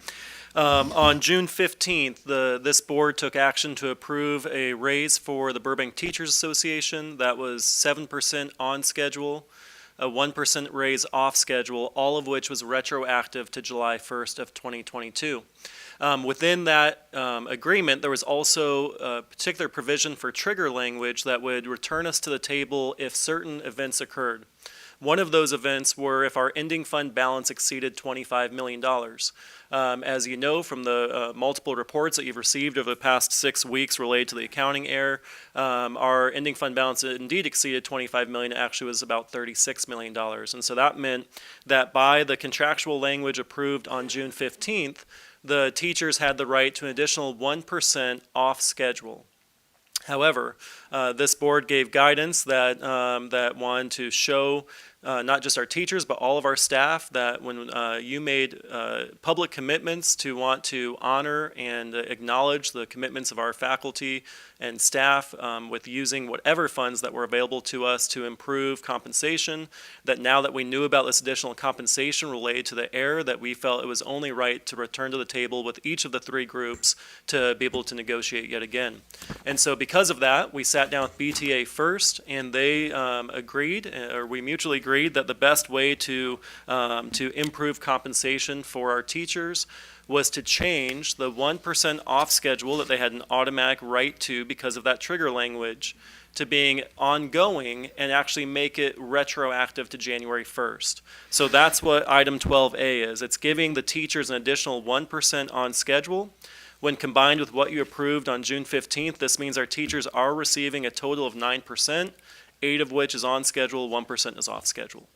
On June 15th, this board took action to approve a raise for the Burbank Teachers Association that was 7% on schedule, a 1% raise off schedule, all of which was retroactive to July 1st of 2022. Within that agreement, there was also a particular provision for trigger language that would return us to the table if certain events occurred. One of those events were if our ending fund balance exceeded $25 million. As you know from the multiple reports that you've received over the past 6 weeks related to the accounting error, our ending fund balance indeed exceeded $25 million. It actually was about $36 million. And so that meant that by the contractual language approved on June 15th, the teachers had the right to an additional 1% off schedule. However, this board gave guidance that, that wanted to show not just our teachers, but all of our staff that when you made public commitments to want to honor and acknowledge the commitments of our faculty and staff with using whatever funds that were available to us to improve compensation, that now that we knew about this additional compensation related to the error, that we felt it was only right to return to the table with each of the three groups to be able to negotiate yet again. And so because of that, we sat down with BTA first, and they agreed, or we mutually agreed, that the best way to improve compensation for our teachers was to change the 1% off schedule that they had an automatic right to because of that trigger language to being ongoing and actually make it retroactive to January 1st. So that's what item 12A is. It's giving the teachers an additional 1% on schedule. When combined with what you approved on June 15th, this means our teachers are receiving a total of 9%, 8 of which is on schedule, 1% is off schedule.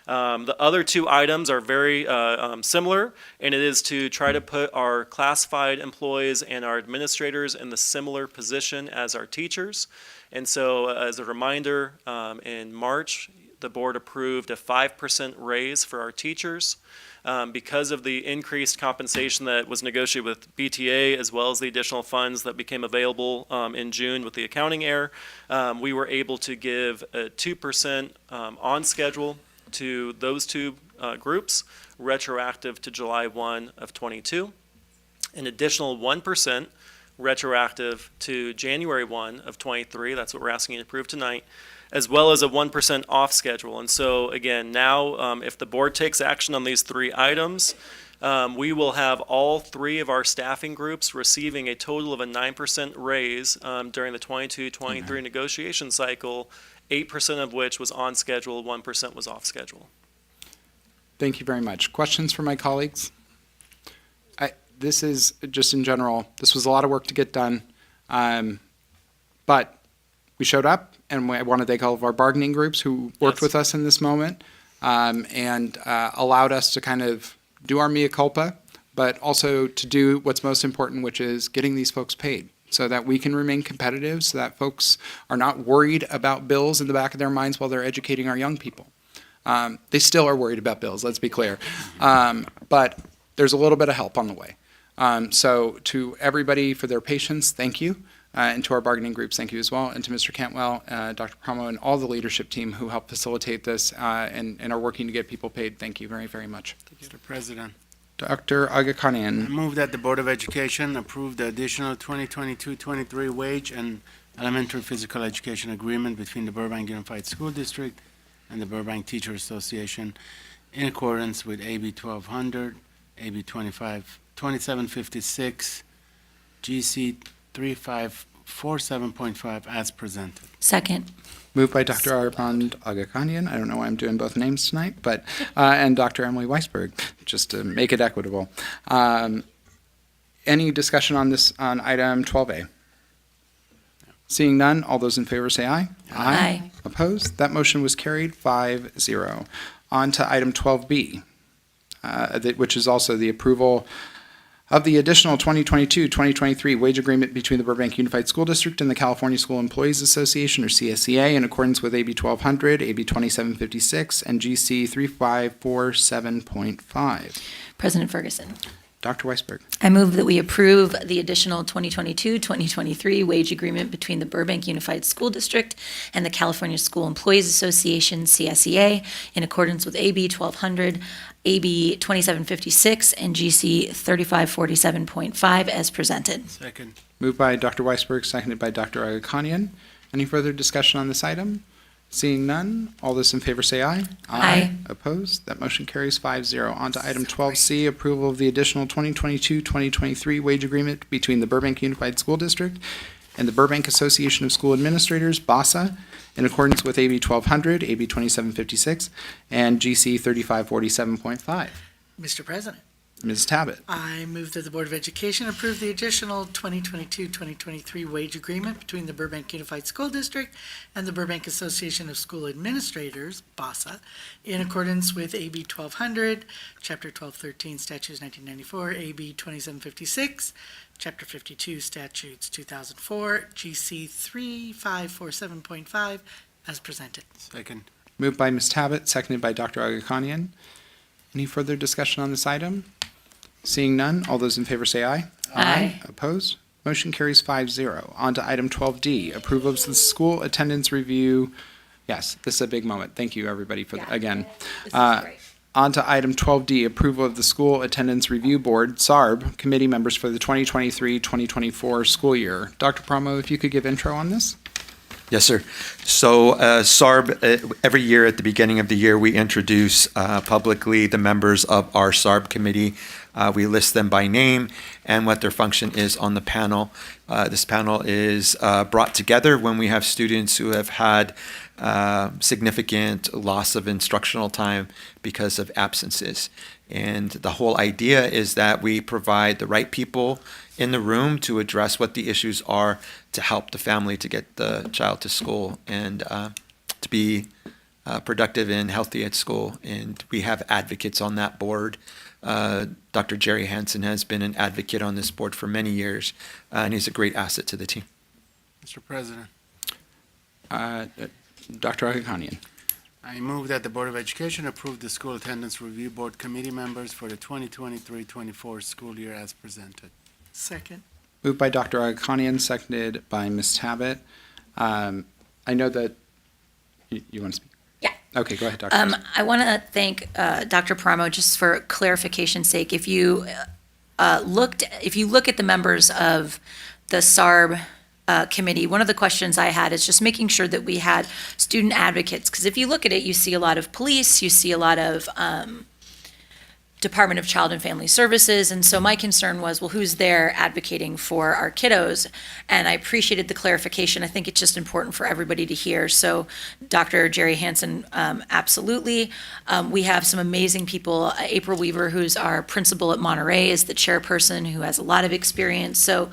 The other two items are very similar, and it is to try to put our classified employees and our administrators in the similar position as our teachers. And so as a reminder, in March, the board approved a 5% raise for our teachers. Because of the increased compensation that was negotiated with BTA, as well as the additional funds that became available in June with the accounting error, we were able to give a 2% on schedule to those two groups, retroactive to July 1 of 22. An additional 1% retroactive to January 1 of 23, that's what we're asking you to approve tonight, as well as a 1% off schedule. And so again, now if the board takes action on these three items, we will have all three of our staffing groups receiving a total of a 9% raise during the 22-23 negotiation cycle, 8% of which was on schedule, 1% was off schedule. Thank you very much. Questions from my colleagues? This is just in general, this was a lot of work to get done, but we showed up, and I want to thank all of our bargaining groups who worked with us in this moment and allowed us to kind of do our mea culpa, but also to do what's most important, which is getting these folks paid so that we can remain competitive, so that folks are not worried about bills in the back of their minds while they're educating our young people. They still are worried about bills, let's be clear. But there's a little bit of help on the way. So to everybody for their patience, thank you. And to our bargaining groups, thank you as well. And to Mr. Cantwell, Dr. Promo, and all the leadership team who helped facilitate this and are working to get people paid, thank you very, very much. Mr. President, Dr. I Agakanian, move that the Board of Education approve the additional 2022-23 wage and elementary physical education agreement between the Burbank Unified School District and the Burbank Teacher Association in accordance with AB 1200, AB 2756, GC 3547.5 as presented. Second. moved by Dr. Armand Agakanian. I don't know why I'm doing both names tonight, but and Dr. Emily Weisberg, just to make it equitable. Any discussion on this on item 12A? Seeing none, all those in favor say aye. Aye. Opposed? That motion was carried 5-0. On to item 12B, which is also the approval of the additional 2022-2023 wage agreement between the Burbank Unified School District and the California School Employees Association, or CSEA, in accordance with AB 1200, AB 2756, and GC 3547.5. President Ferguson. Dr. Weisberg. I move that we approve the additional 2022-2023 wage agreement between the Burbank Unified School District and the California School Employees Association, CSEA, in accordance with AB 1200, AB 2756, and GC 3547.5 as presented. Second. Moved by Dr. Weisberg, seconded by Dr. Agakanian. Any further discussion on this item? Seeing none, all those in favor say aye. Aye. Opposed? That motion carries 5-0. On to item 12C, approval of the additional 2022-2023 wage agreement between the Burbank Unified School District and the Burbank Association of School Administrators, BASA, in accordance with AB 1200, AB 2756, and GC 3547.5. Mr. President, Ms. Tabbitt. I move that the Board of Education approve the additional 2022-2023 wage agreement between the Burbank Unified School District and the Burbank Association of School Administrators, BASA, in accordance with AB 1200, Chapter 1213, Statutes 1994, AB 2756, Chapter 52, Statutes 2004, GC 3547.5, as presented. Second. Moved by Ms. Tabbitt, seconded by Dr. Agakanian. Any further discussion on this item? Seeing none, all those in favor say aye. Aye. Opposed? Motion carries 5-0. On to item 12D, approval of the school attendance review. Yes, this is a big moment. Thank you, everybody, for, again. On to item 12D, approval of the School Attendance Review Board, SARB, committee members for the 2023-2024 school year. Dr. Promo, if you could give intro on this? Yes, sir. So SARB, every year at the beginning of the year, we introduce publicly the members of our SARB committee. We list them by name and what their function is on the panel. This panel is brought together when we have students who have had significant loss of instructional time because of absences. And the whole idea is that we provide the right people in the room to address what the issues are to help the family to get the child to school and to be productive and healthy at school. And we have advocates on that board. Dr. Jerry Hansen has been an advocate on this board for many years, and he's a great asset to the team. Mr. President, Dr. Agakanian. I move that the Board of Education approve the School Attendance Review Board committee members for the 2023-24 school year as presented. Second. Moved by Dr. Agakanian, seconded by Ms. Tabbitt. I know that you want to speak? Yeah. Okay, go ahead, Dr. I want to thank Dr. Paramo just for clarification's sake. If you look at the members of the SARB committee, one of the questions I had is just making sure that we had student advocates. Because if you look at it, you see a lot of police, you see a lot of Department of Child and Family Services. And so my concern was, well, who's there advocating for our kiddos? And I appreciated the clarification. I think it's just important for everybody to hear. So Dr. Jerry Hansen, absolutely. We have some amazing people. April Weaver, who's our principal at Monterey, is the chairperson who has a lot of experience. So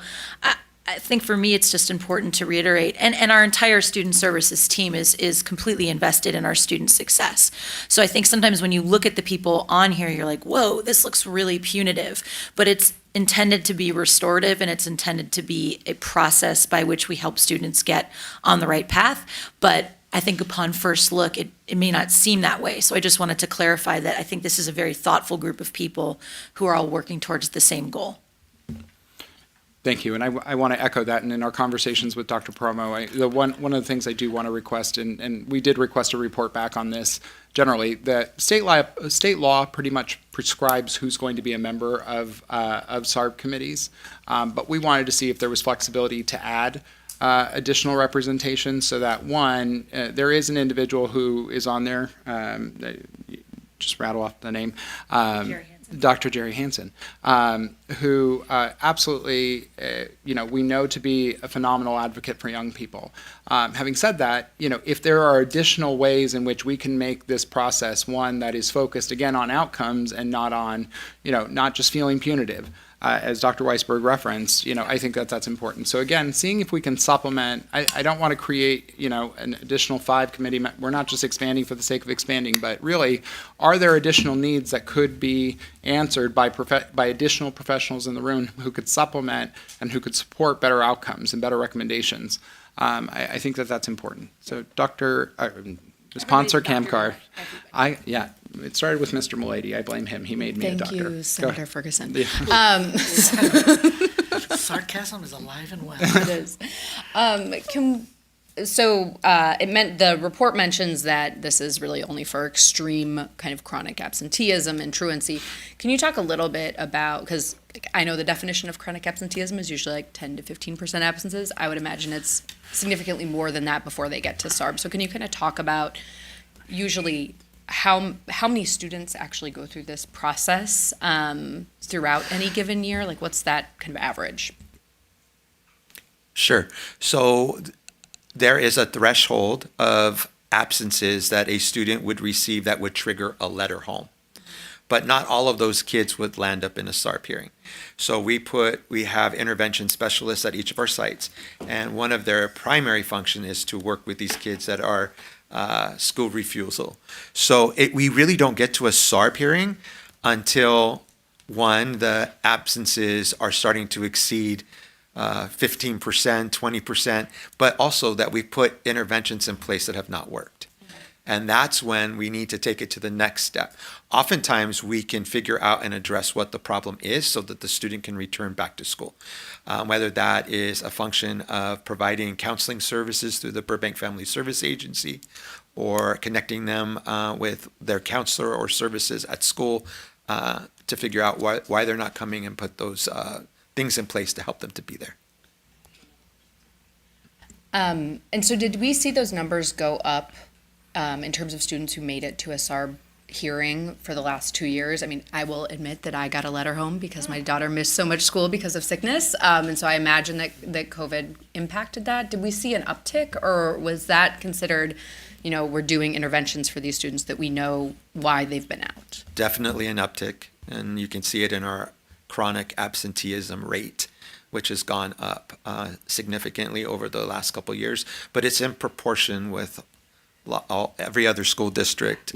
I think for me, it's just important to reiterate, and our entire student services team is completely invested in our student success. So I think sometimes when you look at the people on here, you're like, whoa, this looks really punitive, but it's intended to be restorative and it's intended to be a process by which we help students get on the right path. But I think upon first look, it may not seem that way. So I just wanted to clarify that I think this is a very thoughtful group of people who are all working towards the same goal. Thank you, and I want to echo that. And in our conversations with Dr. Promo, one of the things I do want to request, and we did request a report back on this generally, that state law pretty much prescribes who's going to be a member of SARB committees, but we wanted to see if there was flexibility to add additional representation so that, one, there is an individual who is on there, just rattle off the name. Dr. Jerry Hansen, who absolutely, we know to be a phenomenal advocate for young people. Having said that, if there are additional ways in which we can make this process one that is focused, again, on outcomes and not on, not just feeling punitive, as Dr. Weisberg referenced, I think that's important. So again, seeing if we can supplement, I don't want to create, an additional 5 committee. We're not just expanding for the sake of expanding, but really, are there additional needs that could be answered by additional professionals in the room who could supplement and who could support better outcomes and better recommendations? I think that's important. So Dr. Ms. Ponser Kamkar, it started with Mr. Mulady. I blame him. He made me a doctor. Thank you, Senator Ferguson. Yeah. Sarcasm is alive and well. It is. It meant the report mentions that this is really only for extreme kind of chronic absenteeism and truancy. Can you talk a little bit about, because I know the definition of chronic absenteeism is usually like 10 to 15% absences. I would imagine it's significantly more than that before they get to SARB. So can you kind of talk about usually how many students actually go through this process throughout any given year? Like what's that kind of average? Sure. So there is a threshold of absences that a student would receive that would trigger a letter home. but not all of those kids would land up in a SARP hearing. So we have intervention specialists at each of our sites, and one of their primary function is to work with these kids that are school refusal. So we really don't get to a SARP hearing until, one, the absences are starting to exceed 15%, 20%, but also that we put interventions in place that have not worked. And that's when we need to take it to the next step. Oftentimes, we can figure out and address what the problem is so that the student can return back to school. Whether that is a function of providing counseling services through the Burbank Family Service Agency, or connecting them with their counselor or services at school to figure out why they're not coming, and put those things in place to help them to be there. And so did we see those numbers go up in terms of students who made it to a SARB hearing for the last 2 years? I mean, I will admit that I got a letter home because my daughter missed so much school because of sickness. And so I imagine that COVID impacted that. Did we see an uptick, or was that considered, we're doing interventions for these students that we know why they've been out? Definitely an uptick, and you can see it in our chronic absenteeism rate, which has gone up significantly over the last couple of years, but it's in proportion with every other school district.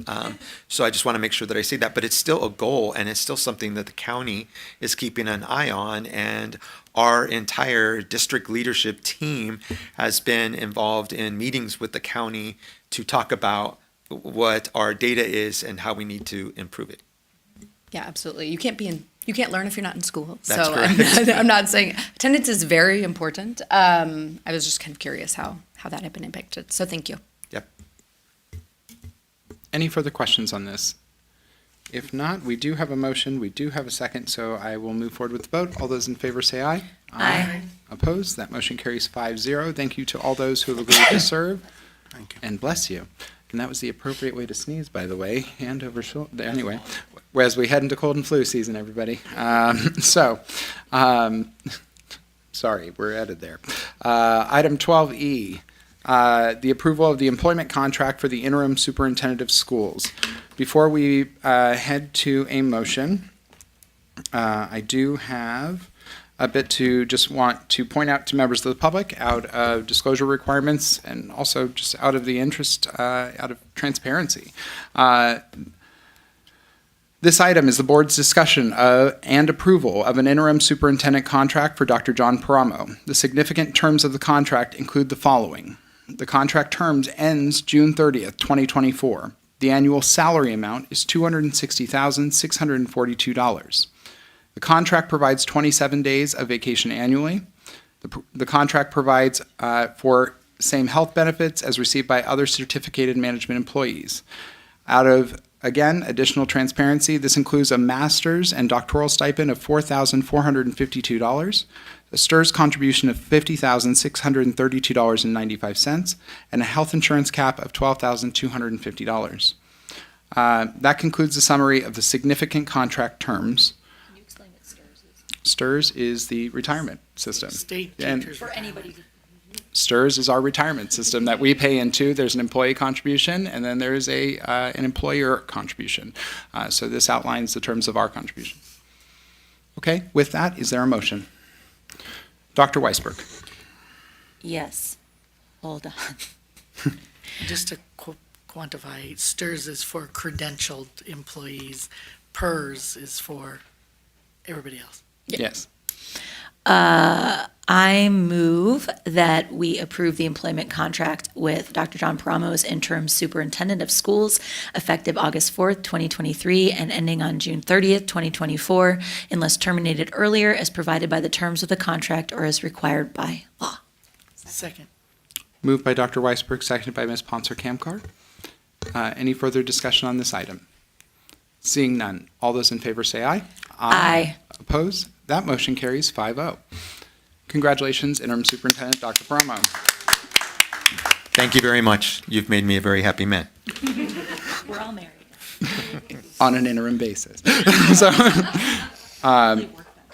So I just want to make sure that I say that, but it's still a goal, and it's still something that the county is keeping an eye on, and our entire district leadership team has been involved in meetings with the county to talk about what our data is and how we need to improve it. Yeah, absolutely. You can't learn if you're not in school. That's so correct. I'm not saying attendance is very important. I was just kind of curious how that had been impacted. So thank you. Yep. Any further questions on this? If not, we do have a motion, we do have a second, so I will move forward with the vote. All those in favor say aye. Aye. Opposed? That motion carries 5-0. Thank you to all those who have agreed to serve, Thank you. and bless you. And that was the appropriate way to sneeze, by the way, hand over shoulder. Anyway, as we head into cold and flu season, everybody. Sorry, we're headed there. Item 12E. The approval of the employment contract for the interim superintendent of schools. Before we head to a motion, I do have a bit to just want to point out to members of the public out of disclosure requirements, and also just out of the interest, out of transparency. This item is the board's discussion and approval of an interim superintendent contract for Dr. John Paramo. The significant terms of the contract include the following. The contract terms ends June 30th, 2024. The annual salary amount is $260,642. The contract provides 27 days of vacation annually. The contract provides for same health benefits as received by other certificated management employees. Out of, again, additional transparency, this includes a master's and doctoral stipend of $4,452, a STIRS contribution of $50,632.95, and a health insurance cap of $12,250. That concludes the summary of the significant contract terms. Can you explain what STIRS is? STIRS is the retirement system. State And teachers. For anybody. STIRS is our retirement system that we pay into. There's an employee contribution, and then there's an employer contribution. So this outlines the terms of our contribution. Okay, with that, is there a motion? Dr. Weisberg. Yes. Hold on. Just to quantify, STIRS is for credentialed employees, PERS is for everybody else. Yes. I move that we approve the employment contract with Dr. John Paramo as interim superintendent of schools effective August 4th, 2023, and ending on June 30th, 2024, unless terminated earlier as provided by the terms of the contract or as required by law. Second. Moved by Dr. Weisberg, seconded by Ms. Ponser-Kamkar. Any further discussion on this item? Seeing none, all those in favor say aye. Aye. Opposed? That motion carries 5-0. Congratulations, Interim Superintendent Dr. Paramo. Thank you very much. You've made me a very happy man. We're all married. On an interim basis. So,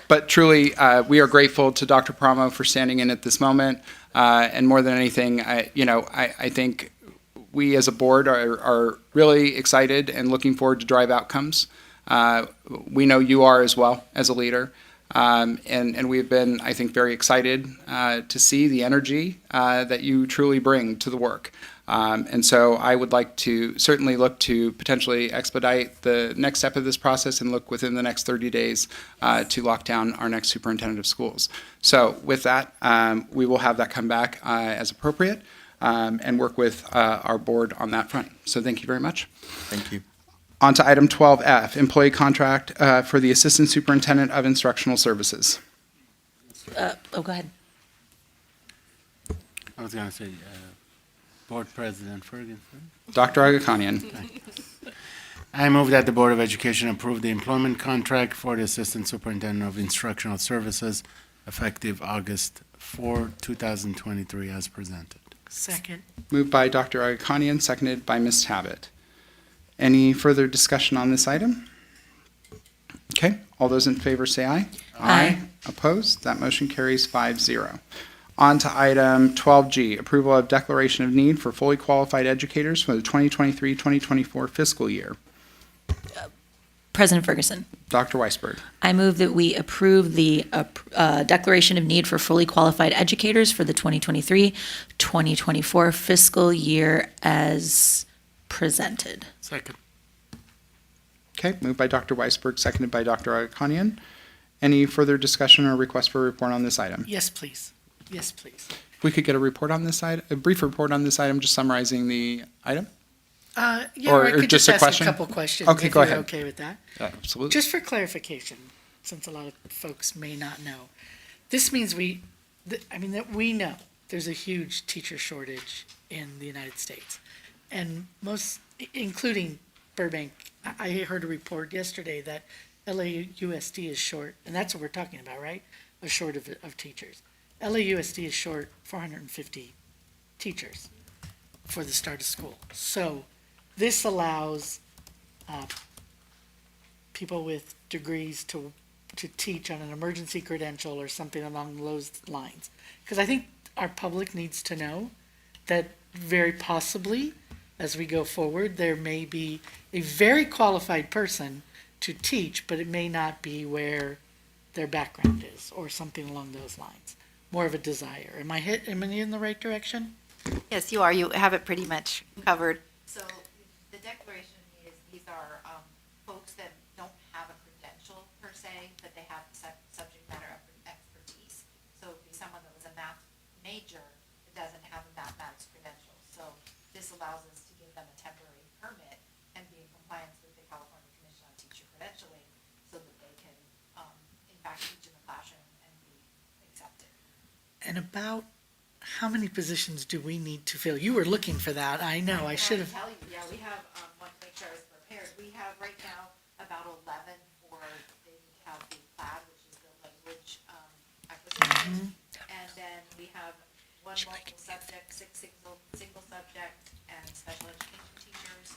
but truly, we are grateful to Dr. Paramo for standing in at this moment. And more than anything, I think we as a board are really excited and looking forward to drive outcomes We know you are as well as a leader. And we've been, I think, very excited to see the energy that you truly bring to the work. And so I would like to certainly look to potentially expedite the next step of this process and look within the next 30 days to lock down our next superintendent of schools. So with that, we will have that come back as appropriate and work with our board on that front. So thank you very much. Thank you. On to item 12F, employee contract for the Assistant Superintendent of Instructional Services. Oh, go ahead. I was gonna say, Board President Ferguson. Dr. Agakanian. I move that the Board of Education approve the employment contract for the Assistant Superintendent of Instructional Services effective August 4, 2023 as presented. Second. Moved by Dr. Agakanian, seconded by Ms. Tabbitt. Any further discussion on this item? Okay, all those in favor say aye. Aye. Opposed? That motion carries 5-0. On to item 12G, approval of declaration of need for fully qualified educators for the 2023-2024 fiscal year. President Ferguson, Dr. Weisberg. I move that we approve the declaration of need for fully qualified educators for the 2023-2024 fiscal year as presented. Second. Okay, moved by Dr. Weisberg, seconded by Dr. Agakanian. Any further discussion or request for a report on this item? Yes, please. Yes, please. If we could get a report on this item, a brief report on this item, just summarizing the item? Yeah, Or I could just just a ask question? a couple questions. Okay, if go you're ahead. okay with that? Absolutely. Just for clarification, since a lot of folks may not know, this means that we know there's a huge teacher shortage in the United States. And most, including Burbank, I heard a report yesterday that LAUSD is short, and that's what we're talking about, right? A short of teachers. LAUSD is short 450 teachers for the start of school. So this allows people with degrees to teach on an emergency credential or something along those lines. Because I think our public needs to know that very possibly, as we go forward, there may be a very qualified person to teach, but it may not be where their background is or something along those lines. More of a desire. Am I in the right direction? Yes, you are. You have it pretty much covered. So the declaration of need is these are folks that don't have a credential per se, but they have subject matter expertise. So it'd be someone that was a math major that doesn't have a mathematics credential. So this allows us to give them a temporary permit and be in compliance with the California Commission on Teacher Credentialing so that they can, in fact, teach in the classroom and be accepted. And about how many positions do we need to fill? You were looking for that. I know, I should have. Tell you, yeah, we have, want to make sure I was prepared. We have right now about 11 for, they need to have the PLAD, which is the language acquisition. And then we have one multiple subject, 6 single subject, and special education teachers.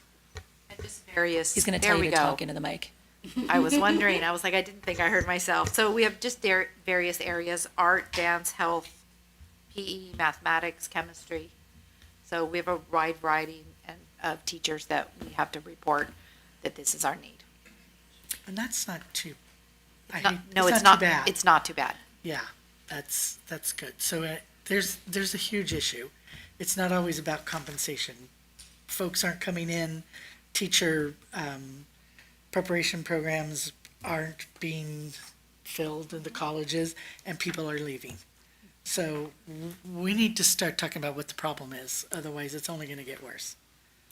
And just various. He's going to there tell you we to go. talk into the mic. I was wondering, I was like, I didn't think I heard myself. So we have just various areas, art, dance, health, PE, mathematics, chemistry. So we have a wide variety of teachers that we have to report that this is our need. And that's not too, No, it's not too bad. It's not too bad. Yeah, that's good. So there's a huge issue. It's not always about compensation. Folks aren't coming in, teacher preparation programs aren't being filled in the colleges, and people are leaving. So we need to start talking about what the problem is. Otherwise, it's only going to get worse,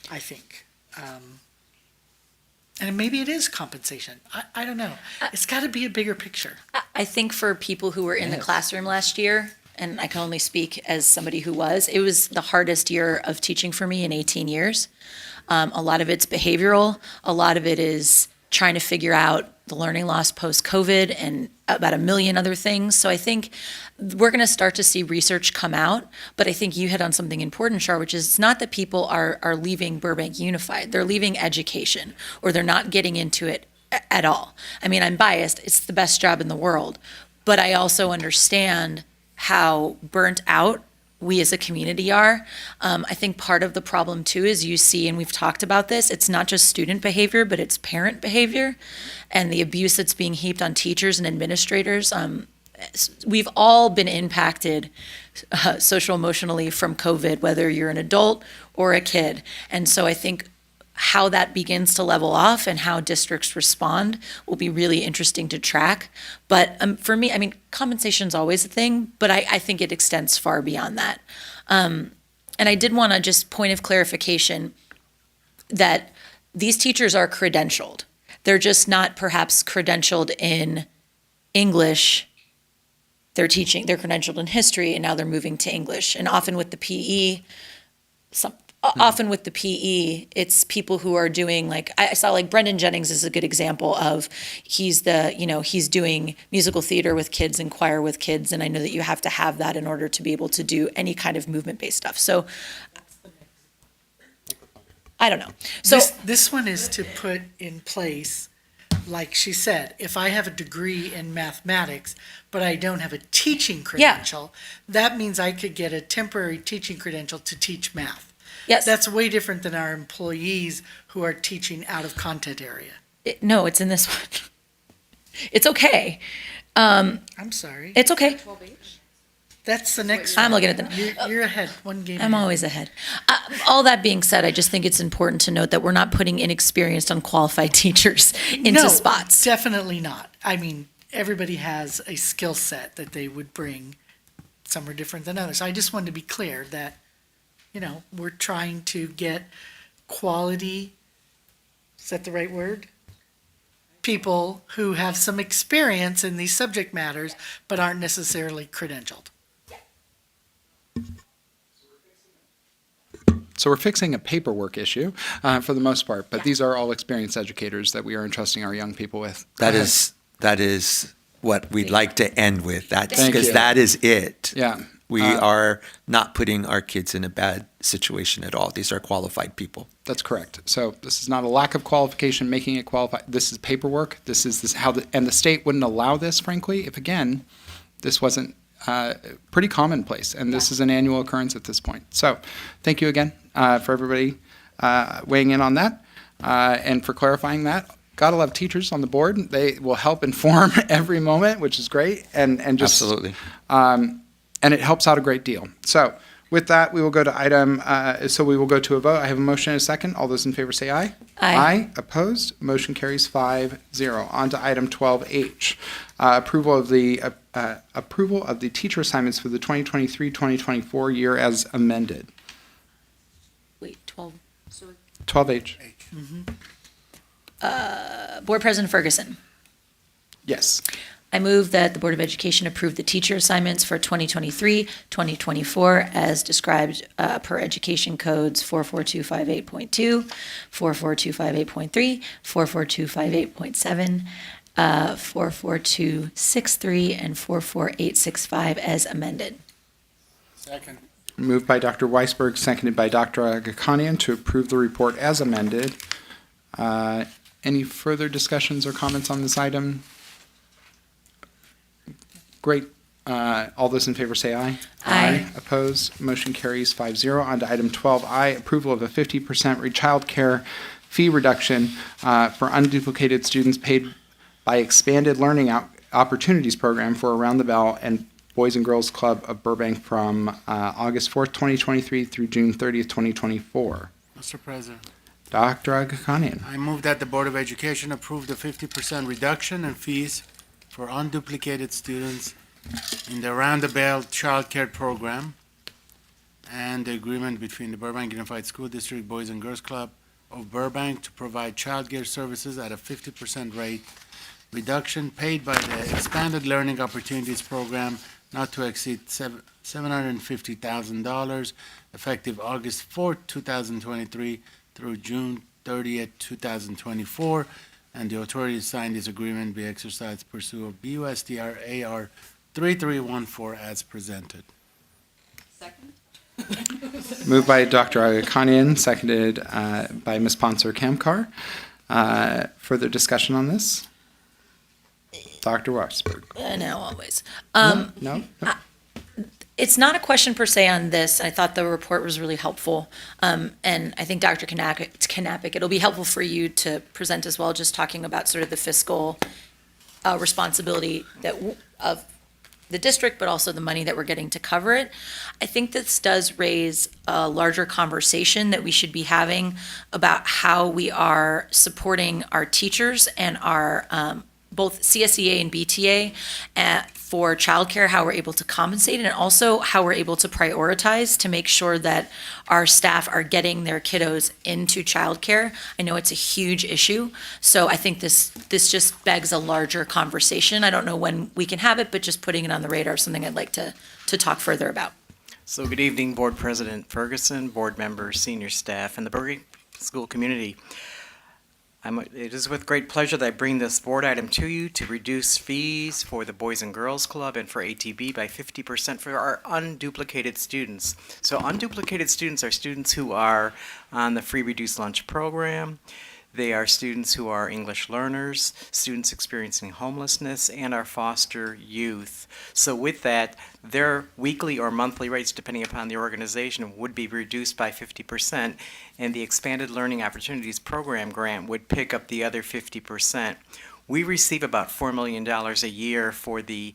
I think. And maybe it is compensation. I don't know. It's got to be a bigger picture. I think for people who were in the classroom last year, and I can only speak as somebody who was, it was the hardest year of teaching for me in 18 years. A lot of it's behavioral. A lot of it is trying to figure out the learning loss post-COVID and about a million other things. So I think we're going to start to see research come out, but I think you hit on something important, Char, which is it's not that people are leaving Burbank Unified. They're leaving education, or they're not getting into it at all. I mean, I'm biased. It's the best job in the world, but I also understand how burnt out we as a community are. I think part of the problem too is you see, and we've talked about this, it's not just student behavior, but it's parent behavior and the abuse that's being heaped on teachers and administrators. We've all been impacted social emotionally from COVID, whether you're an adult or a kid. And so I think how that begins to level off and how districts respond will be really interesting to track. But for me, I mean, compensation is always a thing, but I think it extends far beyond that. And I did want to just point of clarification that these teachers are credentialed. They're just not perhaps credentialed in English. They're credentialed in history, and now they're moving to English. And often with the PE, it's people who are doing, like, I saw like Brendan Jennings is a good example of, he's doing musical theater with kids and choir with kids. And I know that you have to have that in order to be able to do any kind of movement-based stuff. So I don't know. So This one is to put in place, like she said, if I have a degree in mathematics, but I don't have a teaching credential, that means I could get a temporary teaching credential to teach math. yes, That's way different than our employees who are teaching out of content area. no, it's in this one. It's okay. I'm sorry. It's okay. That's the next I'm one. looking at them. You're ahead, one game. I'm ahead. always ahead. All that being said, I just think it's important to note that we're not putting inexperienced, unqualified teachers into No, spots. definitely not. I mean, everybody has a skill set that they would bring. Some are different than others. I just wanted to be clear that, we're trying to get quality, is that the right word? People who have some experience in these subject matters, but aren't necessarily credentialed. So we're fixing a paperwork issue for the most part, but these are all experienced educators that we are entrusting our young people with. That is what we'd like to end with. That's Thank because you. that is it. Yeah. We are not putting our kids in a bad situation at all. These are qualified people. That's correct. So this is not a lack of qualification making it qualified. This is paperwork. This is how and the state wouldn't allow this, frankly, if again, this wasn't pretty commonplace. And this is an annual occurrence at this point. So thank you again for everybody weighing in on that and for clarifying that. Gotta love teachers on the board. They will help inform every moment, which is great. And just Absolutely. And it helps out a great deal. So with that, we will go to we will go to a vote. I have a motion and a second. All those in favor say aye. Aye. Opposed? Motion carries 5-0. On to item 12H. Approval of the teacher assignments for the 2023-2024 year as amended. Wait, 12. 12H. Board President Ferguson. Yes. I move that the Board of Education approve the teacher assignments for 2023-2024 as described per Education Codes 44258.2, 44258.3, 44258.7, 44263, and 44865 as amended. Second. Moved by Dr. Weisberg, seconded by Dr. Agakanian to approve the report as amended. Any further discussions or comments on this item? Great. All those in favor say aye. Aye. Opposed? Motion carries 5-0. On to item 12I, approval of a 50% child care fee reduction for unduplicated students paid by Expanded Learning Opportunities Program for Around the Bell and Boys and Girls Club of Burbank from August 4th, 2023 through June 30th, 2024. Mr. President, Dr. Agakanian. I move that the Board of Education approve the 50% reduction in fees for unduplicated students in the Around the Bell Child Care Program and the agreement between the Burbank Unified School District Boys and Girls Club of Burbank to provide child care services at a 50% rate reduction paid by the Expanded Learning Opportunities Program not to exceed $750,000 effective August 4th, 2023 through June 30th, 2024, and the authority to sign this agreement be exercised pursuant of BUSDR AR 3314 as presented. Second? Moved by Dr. Agakanian, seconded by Ms. Ponser-Kamkar. Further discussion on this? Dr. Weisberg. No, always. No? It's not a question per se on this. I thought the report was really helpful. And I think Dr. Knappich, it'll be helpful for you to present as well, just talking about sort of the fiscal responsibility of the district, but also the money that we're getting to cover it. I think this does raise a larger conversation that we should be having about how we are supporting our teachers and our both CSEA and BTA for childcare, how we're able to compensate, and also how we're able to prioritize to make sure that our staff are getting their kiddos into childcare. I know it's a huge issue, so I think this just begs a larger conversation. I don't know when we can have it, but just putting it on the radar is something I'd like to talk further about. So good evening, Board President Ferguson, board members, senior staff, and the Burbank school community. It is with great pleasure that I bring this board item to you to reduce fees for the Boys and Girls Club and for ATB by 50% for our unduplicated students. So unduplicated students are students who are on the free reduced lunch program. They are students who are English learners, students experiencing homelessness, and our foster youth. So with that, their weekly or monthly rates, depending upon the organization, would be reduced by 50%, and the Expanded Learning Opportunities Program grant would pick up the other 50%. We receive about $4 million a year for the,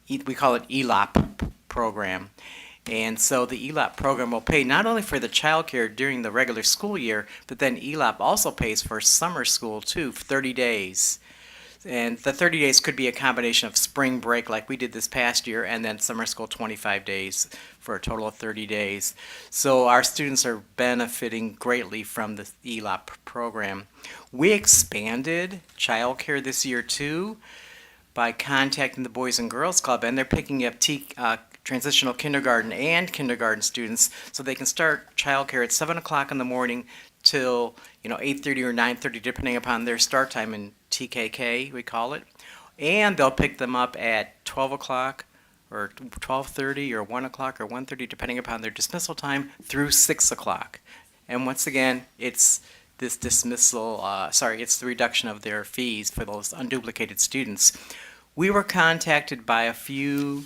we call it ELOP program. And so the ELOP program will pay not only for the childcare during the regular school year, but then ELOP also pays for summer school too, for 30 days. And the 30 days could be a combination of spring break like we did this past year, and then summer school 25 days for a total of 30 days. So our students are benefiting greatly from the ELOP program. We expanded childcare this year too by contacting the Boys and Girls Club, and they're picking up transitional kindergarten and kindergarten students, so they can start childcare at 7 o'clock in the morning till 8:30 or 9:30, depending upon their start time in TKK, we call it. And they'll pick them up at 12 o'clock or 12:30 or 1 o'clock or 1:30, depending upon their dismissal time, through 6 o'clock. And once again, it's this dismissal, it's the reduction of their fees for those unduplicated students. We were contacted by a few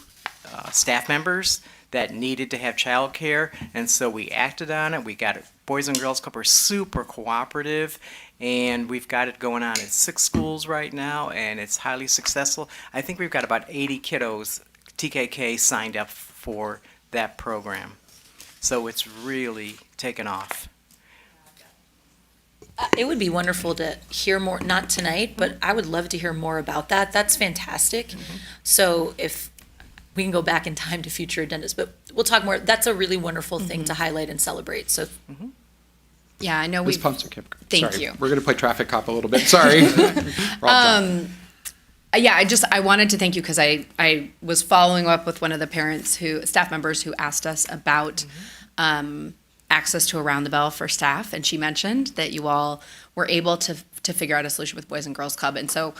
staff members that needed to have childcare, and so we acted on it. We got it. Boys and Girls Club are super cooperative, and we've got it going on at 6 schools right now, and it's highly successful. I think we've got about 80 kiddos, TKK, signed up for that program. So it's really taken off. It would be wonderful to hear more, not tonight, but I would love to hear more about that. That's fantastic. So if we can go back in time to future agendas, but we'll talk more. That's a really wonderful thing to highlight and celebrate. So, Yeah, I know Ms. we. Ponser-Kim. Thank Sorry, you. We're going to play traffic cop a little bit. Sorry. Yeah, I wanted to thank you because I was following up with one of the staff members who asked us about access to Around the Bell for staff, and she mentioned that you all were able to figure out a solution with Boys and Girls Club. And so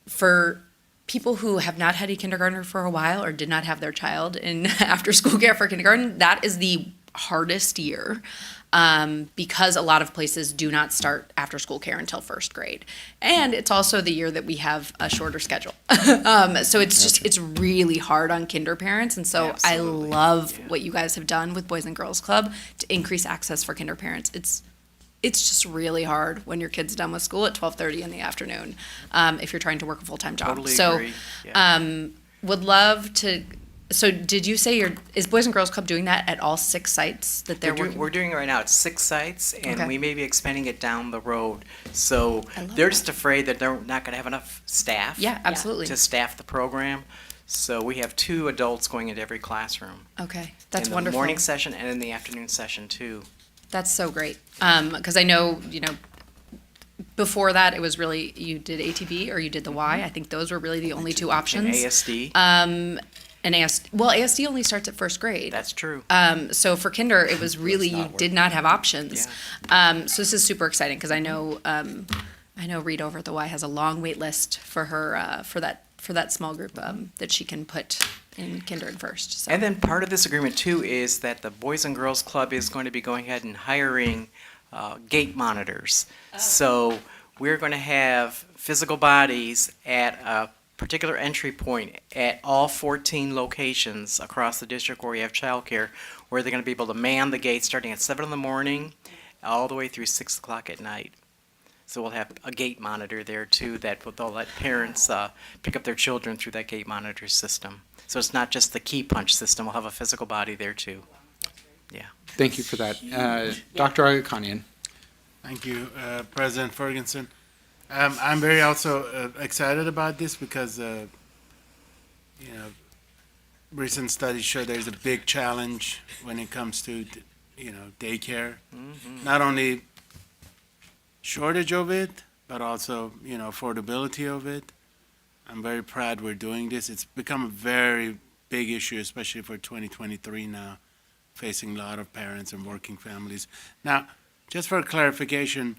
for people who have not had a kindergartner for a while or did not have their child in after school care for kindergarten, that is the hardest year because a lot of places do not start after school care until first grade. And it's also the year that we have a shorter schedule. So it's really hard on kinder parents. And so Absolutely. I love what you guys have done with Boys and Girls Club to increase access for kinder parents. It's just really hard when your kid's done with school at 12:30 in the afternoon, if you're trying to work a full-time job. Totally So, agree. Yeah. would love to, so did you say is Boys and Girls Club doing that at all 6 sites that they're working? We're doing it right now at 6 sites, and Okay. we may be expanding it down the road. So I love they're that. just afraid that they're not going to have enough staff Yeah, absolutely. to staff the program. So we have 2 adults going into every classroom. Okay, that's in wonderful. the morning session and in the afternoon session too. That's so great. Because I know, before that, it was really, you did ATB or you did the Y. I think those were really the only 2 And options. ASD. And ASD only starts at first grade. That's true. So for kinder, it was really, you did not have options. So this is super exciting because I know Rita over at the Y has a long wait list for her, for that small group that she can put in kinder and first. So. And then part of this agreement too is that the Boys and Girls Club is going to be going ahead and hiring gate monitors. So we're going to have physical bodies at a particular entry point at all 14 locations across the district where we have childcare, where they're going to be able to man the gate starting at 7 in the morning all the way through 6 o'clock at night. So we'll have a gate monitor there too that they'll let parents pick up their children through that gate monitor system. So it's not just the key punch system. We'll have a physical body there too. Thank you for that. Dr. Agakanian. Thank you, President Ferguson. I'm very also excited about this because, recent studies show there's a big challenge when it comes to, daycare. Not only shortage of it, but also, affordability of it. I'm very proud we're doing this. It's become a very big issue, especially for 2023 now, facing a lot of parents and working families. Now, just for clarification,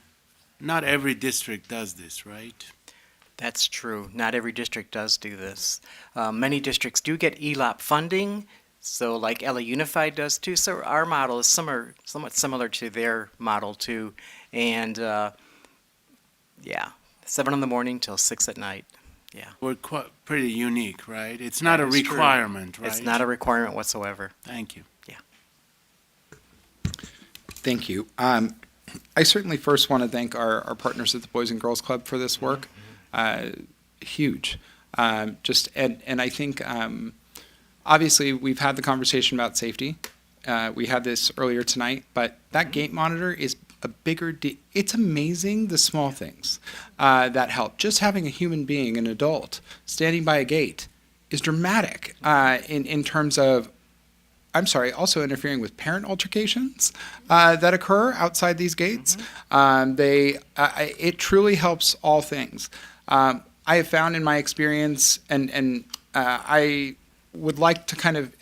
not every district does this, right? That's true. Not every district does do this. Many districts do get ELOP funding, so like LA Unified does too. So our model is somewhat similar to their model too. And 7 in the morning till 6 at night. Yeah. We're pretty unique, right? It's not a That is true. requirement, right? It's not a requirement whatsoever. Thank you. Thank you. I certainly first want to thank our partners at the Boys and Girls Club for this work. Huge. And I think, obviously, we've had the conversation about safety. We had this earlier tonight, but that gate monitor is a bigger deal. It's amazing the small things that help. Just having a human being, an adult, standing by a gate is dramatic in terms of, also interfering with parent altercations that occur outside these gates. It truly helps all things. I have found in my experience, and I would like to kind of,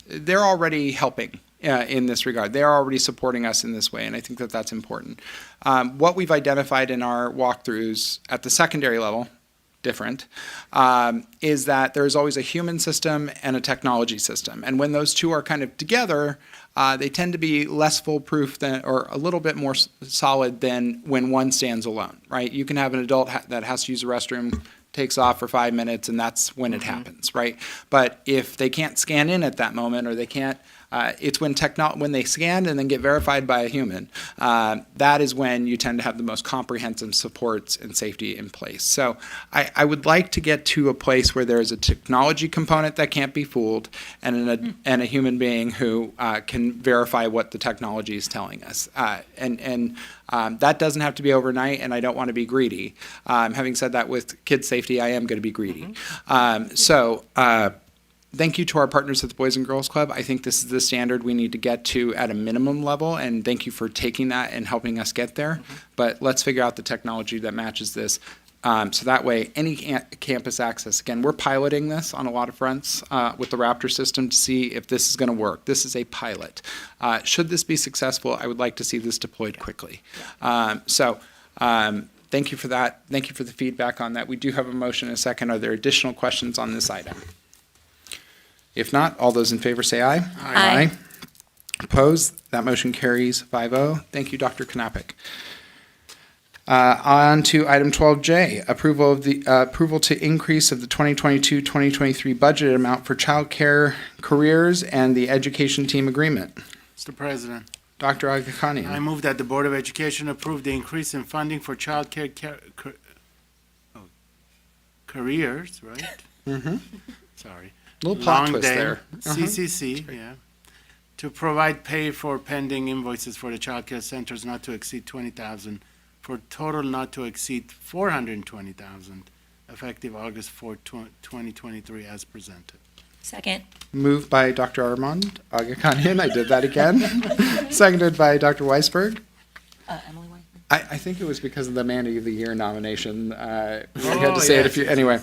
they're already helping in this regard. They're already supporting us in this way, and I think that that's important. What we've identified in our walkthroughs at the secondary level, different, is that there's always a human system and a technology system. And when those two are kind of together, they tend to be less foolproof than, or a little bit more solid than when one stands alone, right? You can have an adult that has to use the restroom, takes off for 5 minutes, and that's when it happens, right? But if they can't scan in at that moment, or they can't, it's when they scan and then get verified by a human, that is when you tend to have the most comprehensive supports and safety in place. So I would like to get to a place where there is a technology component that can't be fooled, and a human being who can verify what the technology is telling us. That doesn't have to be overnight, and I don't want to be greedy. Having said that, with kids' safety, I am going to be greedy. Thank you to our partners at the Boys and Girls Club. I think this is the standard we need to get to at a minimum level, and thank you for taking that and helping us get there. But let's figure out the technology that matches this. So that way, any campus access, again, we're piloting this on a lot of fronts with the Raptor system to see if this is going to work. This is a pilot. Should this be successful, I would like to see this deployed quickly. Thank you for that. Thank you for the feedback on that. We do have a motion and a second. Are there additional questions on this item? If not, all those in favor say aye. Aye. Opposed? That motion carries 5-0. Thank you, Dr. Knappich. On to item 12J, approval to increase of the 2022-2023 budget amount for child care careers and the education team agreement. Mr. President, Dr. I Agakanian. move that the Board of Education approve the increase in funding for child care careers, right? Mm-hmm. Sorry. Little plot Long twist day, there. CCC, yeah. To provide pay for pending invoices for the child care centers not to exceed $20,000, for total not to exceed $420,000, effective August 4, 2023, as presented. Second. Moved by Dr. Armand Agakanian. I did that again. Seconded by Dr. Weisberg. Emily White. I think it was because of the Man of the Year nomination. We had to say it a few, anyway.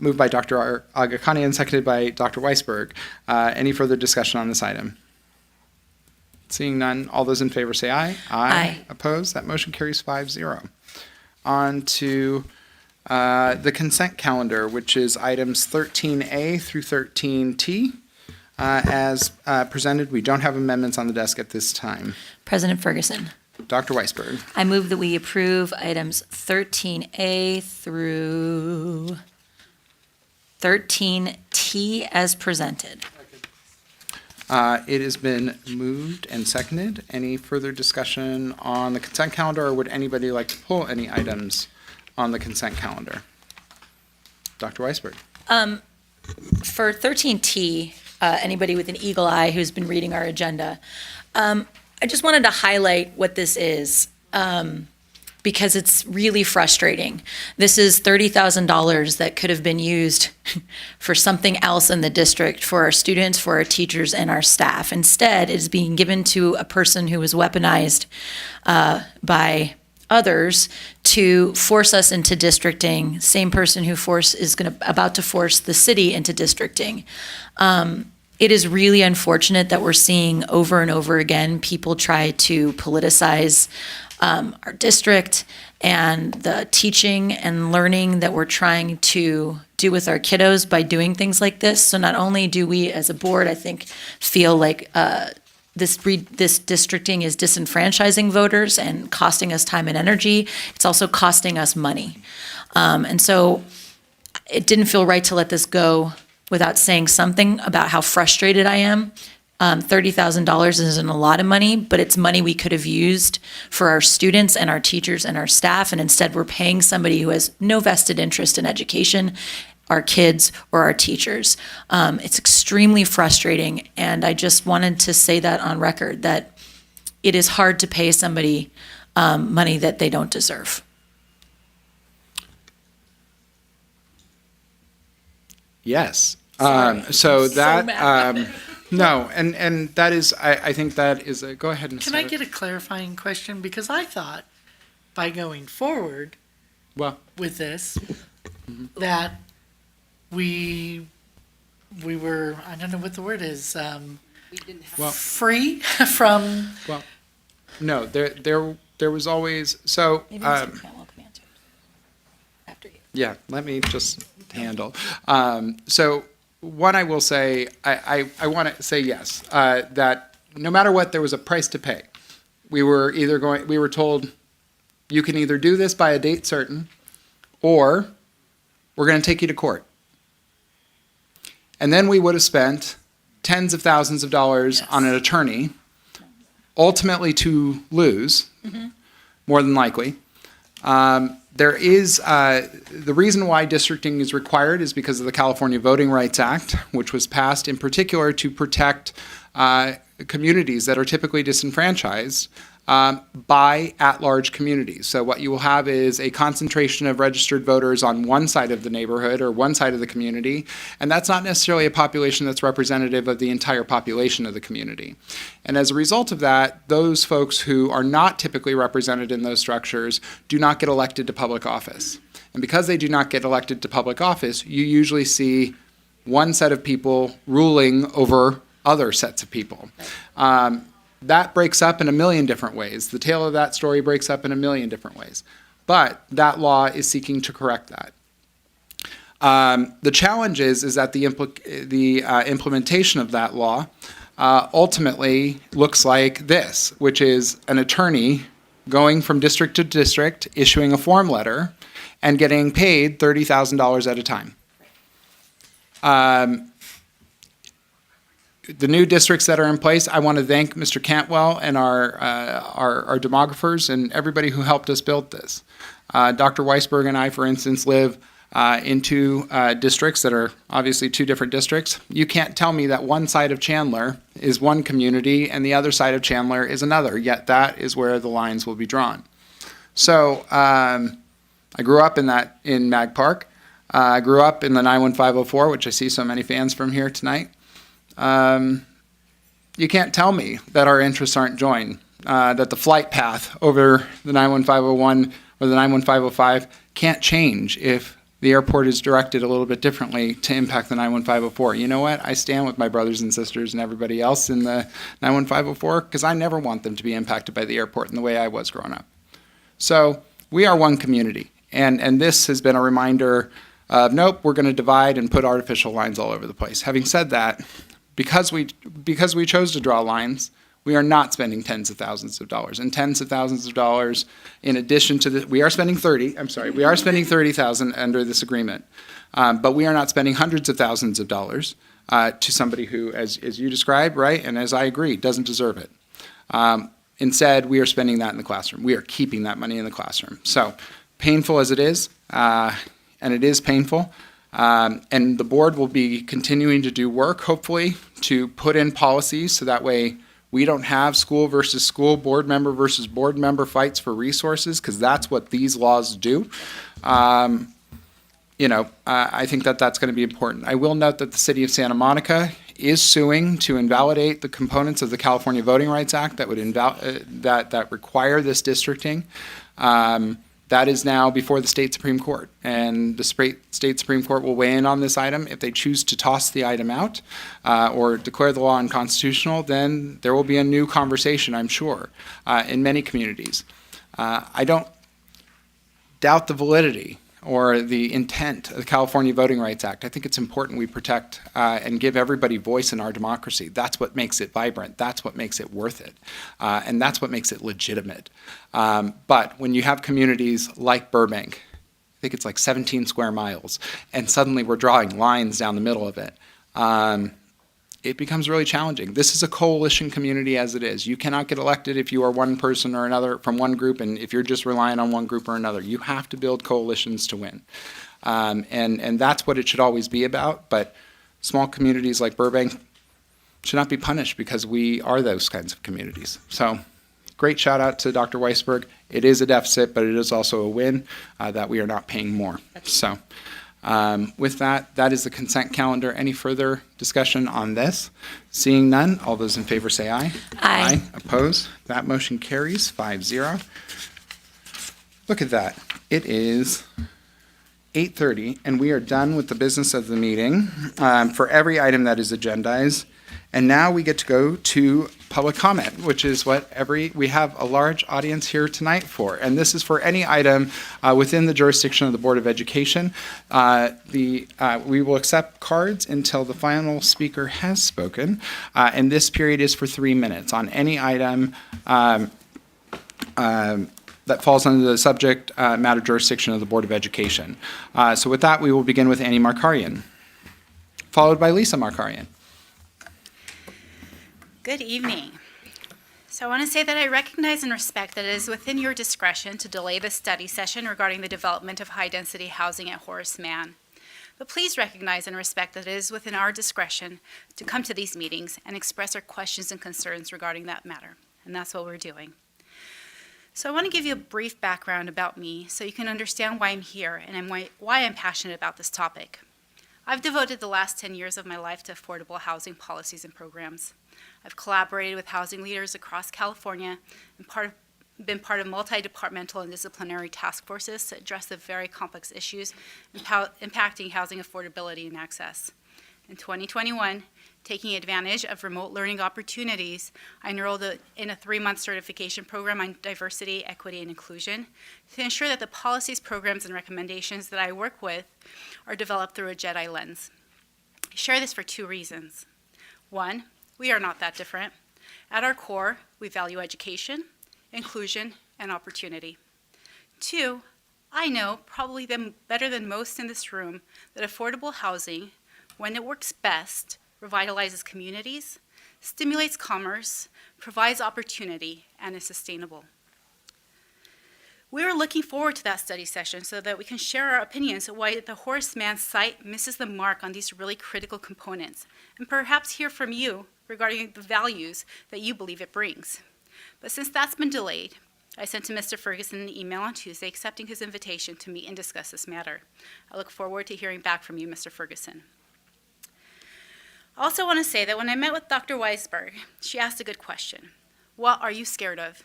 Moved by Dr. Agakanian, seconded by Dr. Weisberg. Any further discussion on this item? Seeing none, all those in favor say aye. Aye. Opposed? That motion carries 5-0. On to the consent calendar, which is items 13A through 13T. As presented, we don't have amendments on the desk at this time. President Ferguson. Dr. Weisberg. I move that we approve items 13A through 13T as presented. It has been moved and seconded. Any further discussion on the consent calendar, or would anybody like to pull any items on the consent calendar? Dr. Weisberg. For 13T, anybody with an eagle eye who's been reading our agenda, I just wanted to highlight what this is, because it's really frustrating. This is $30,000 that could have been used for something else in the district, for our students, for our teachers, and our staff. Instead, it's being given to a person who was weaponized by others to force us into districting. Same person who is about to force the city into districting. It is really unfortunate that we're seeing over and over again people try to politicize our district and the teaching and learning that we're trying to do with our kiddos by doing things like this. So not only do we as a board, I think, feel like this districting is disenfranchising voters and costing us time and energy, it's also costing us money. And so it didn't feel right to let this go without saying something about how frustrated I am. $30,000 isn't a lot of money, but it's money we could have used for our students and our teachers and our staff, and instead we're paying somebody who has no vested interest in education, our kids or our teachers. It's extremely frustrating, and I just wanted to say that on record, that it is hard to pay somebody money that they don't deserve. Yes. Sorry. So that, mad. no, and that is, I think that is a, go ahead, Ms. Can I Sutter. get a clarifying question? Because I thought by going forward Well, with this, that we were, I don't know what the word is, well, free from, no, there was always, so, Maybe Mr. Cantwell can answer after you. yeah, let me just handle. So one, I will say, I want to say yes, that no matter what, there was a price to pay. We were told, you can either do this by a date certain, or we're going to take you to court. And then we would have spent tens of thousands of dollars on an attorney, ultimately to lose, more than likely. There is, the reason why districting is required is because of the California Voting Rights Act, which was passed in particular to protect communities that are typically disenfranchised by at-large communities. So what you will have is a concentration of registered voters on one side of the neighborhood or one side of the community, and that's not necessarily a population that's representative of the entire population of the community. And as a result of that, those folks who are not typically represented in those structures do not get elected to public office. And because they do not get elected to public office, you usually see one set of people ruling over other sets of people. That breaks up in a million different ways. The tale of that story breaks up in a million different ways. But that law is seeking to correct that. The challenge is that the implementation of that law ultimately looks like this, which is an attorney going from district to district, issuing a form letter, and getting paid $30,000 at a time. The new districts that are in place, I want to thank Mr. Cantwell and our demographers and everybody who helped us build this. Dr. Weisberg and I, for instance, live in two districts that are obviously two different districts. You can't tell me that one side of Chandler is one community and the other side of Chandler is another, yet that is where the lines will be drawn. So I grew up in Mag Park. I grew up in the 91504, which I see so many fans from here tonight. You can't tell me that our interests aren't joined, that the flight path over the 91501 or the 91505 can't change if the airport is directed a little bit differently to impact the 91504. You know what? I stand with my brothers and sisters and everybody else in the 91504 because I never want them to be impacted by the airport in the way I was growing up. So we are one community, and this has been a reminder of, nope, we're going to divide and put artificial lines all over the place. Having said that, because we chose to draw lines, We are not spending tens of thousands of dollars. And tens of thousands of dollars in addition to we are spending 30,000 under this agreement. But we are not spending hundreds of thousands of dollars to somebody who, as you described, right, and as I agree, doesn't deserve it. Instead, we are spending that in the classroom. We are keeping that money in the classroom. So painful as it is, and it is painful, and the board will be continuing to do work, hopefully, to put in policies so that way we don't have school versus school, board member versus board member fights for resources, because that's what these laws do. I think that that's going to be important. I will note that the city of Santa Monica is suing to invalidate the components of the California Voting Rights Act that would that require this districting. That is now before the state Supreme Court, and the state Supreme Court will weigh in on this item. If they choose to toss the item out or declare the law unconstitutional, then there will be a new conversation, I'm sure, in many communities. I don't doubt the validity or the intent of the California Voting Rights Act. I think it's important we protect and give everybody voice in our democracy. That's what makes it vibrant. That's what makes it worth it. And that's what makes it legitimate. But when you have communities like Burbank, I think it's like 17 square miles, and suddenly we're drawing lines down the middle of it, it becomes really challenging. This is a coalition community as it is. You cannot get elected if you are one person or another from one group, and if you're just relying on one group or another. You have to build coalitions to win. And that's what it should always be about, but small communities like Burbank should not be punished because we are those kinds of communities. So great shout out to Dr. Weisberg. It is a deficit, but it is also a win that we are not paying more. So. With that, that is the consent calendar. Any further discussion on this? Seeing none, all those in favor say aye. Aye. Opposed? That motion carries 5-0. Look at that. It is 8:30, and we are done with the business of the meeting for every item that is agendized. And now we get to go to public comment, which is what we have a large audience here tonight for. And this is for any item within the jurisdiction of the Board of Education. We will accept cards until the final speaker has spoken. And this period is for 3 minutes on any item that falls under the subject matter jurisdiction of the Board of Education. So with that, we will begin with Annie Markarian, followed by Lisa Markarian. Good evening. So I want to say that I recognize and respect that it is within your discretion to delay the study session regarding the development of high-density housing at Horace Mann. But please recognize and respect that it is within our discretion to come to these meetings and express our questions and concerns regarding that matter. And that's what we're doing. So I want to give you a brief background about me so you can understand why I'm here and why I'm passionate about this topic. I've devoted the last 10 years of my life to affordable housing policies and programs. I've collaborated with housing leaders across California and been part of multi-departmental and disciplinary task forces to address the very complex issues impacting housing affordability and access. In 2021, taking advantage of remote learning opportunities, I enrolled in a 3-month certification program on diversity, equity, and inclusion to ensure that the policies, programs, and recommendations that I work with are developed through a JEDI lens. I share this for 2 reasons. 1, we are not that different. At our core, we value education, inclusion, and opportunity. 2, I know, probably better than most in this room, that affordable housing, when it works best, revitalizes communities, stimulates commerce, provides opportunity, and is sustainable. We are looking forward to that study session so that we can share our opinions on why the Horace Mann site misses the mark on these really critical components, and perhaps hear from you regarding the values that you believe it brings. But since that's been delayed, I sent to Mr. Ferguson an email on Tuesday accepting his invitation to meet and discuss this matter. I look forward to hearing back from you, Mr. Ferguson. I also want to say that when I met with Dr. Weisberg, she asked a good question. What are you scared of?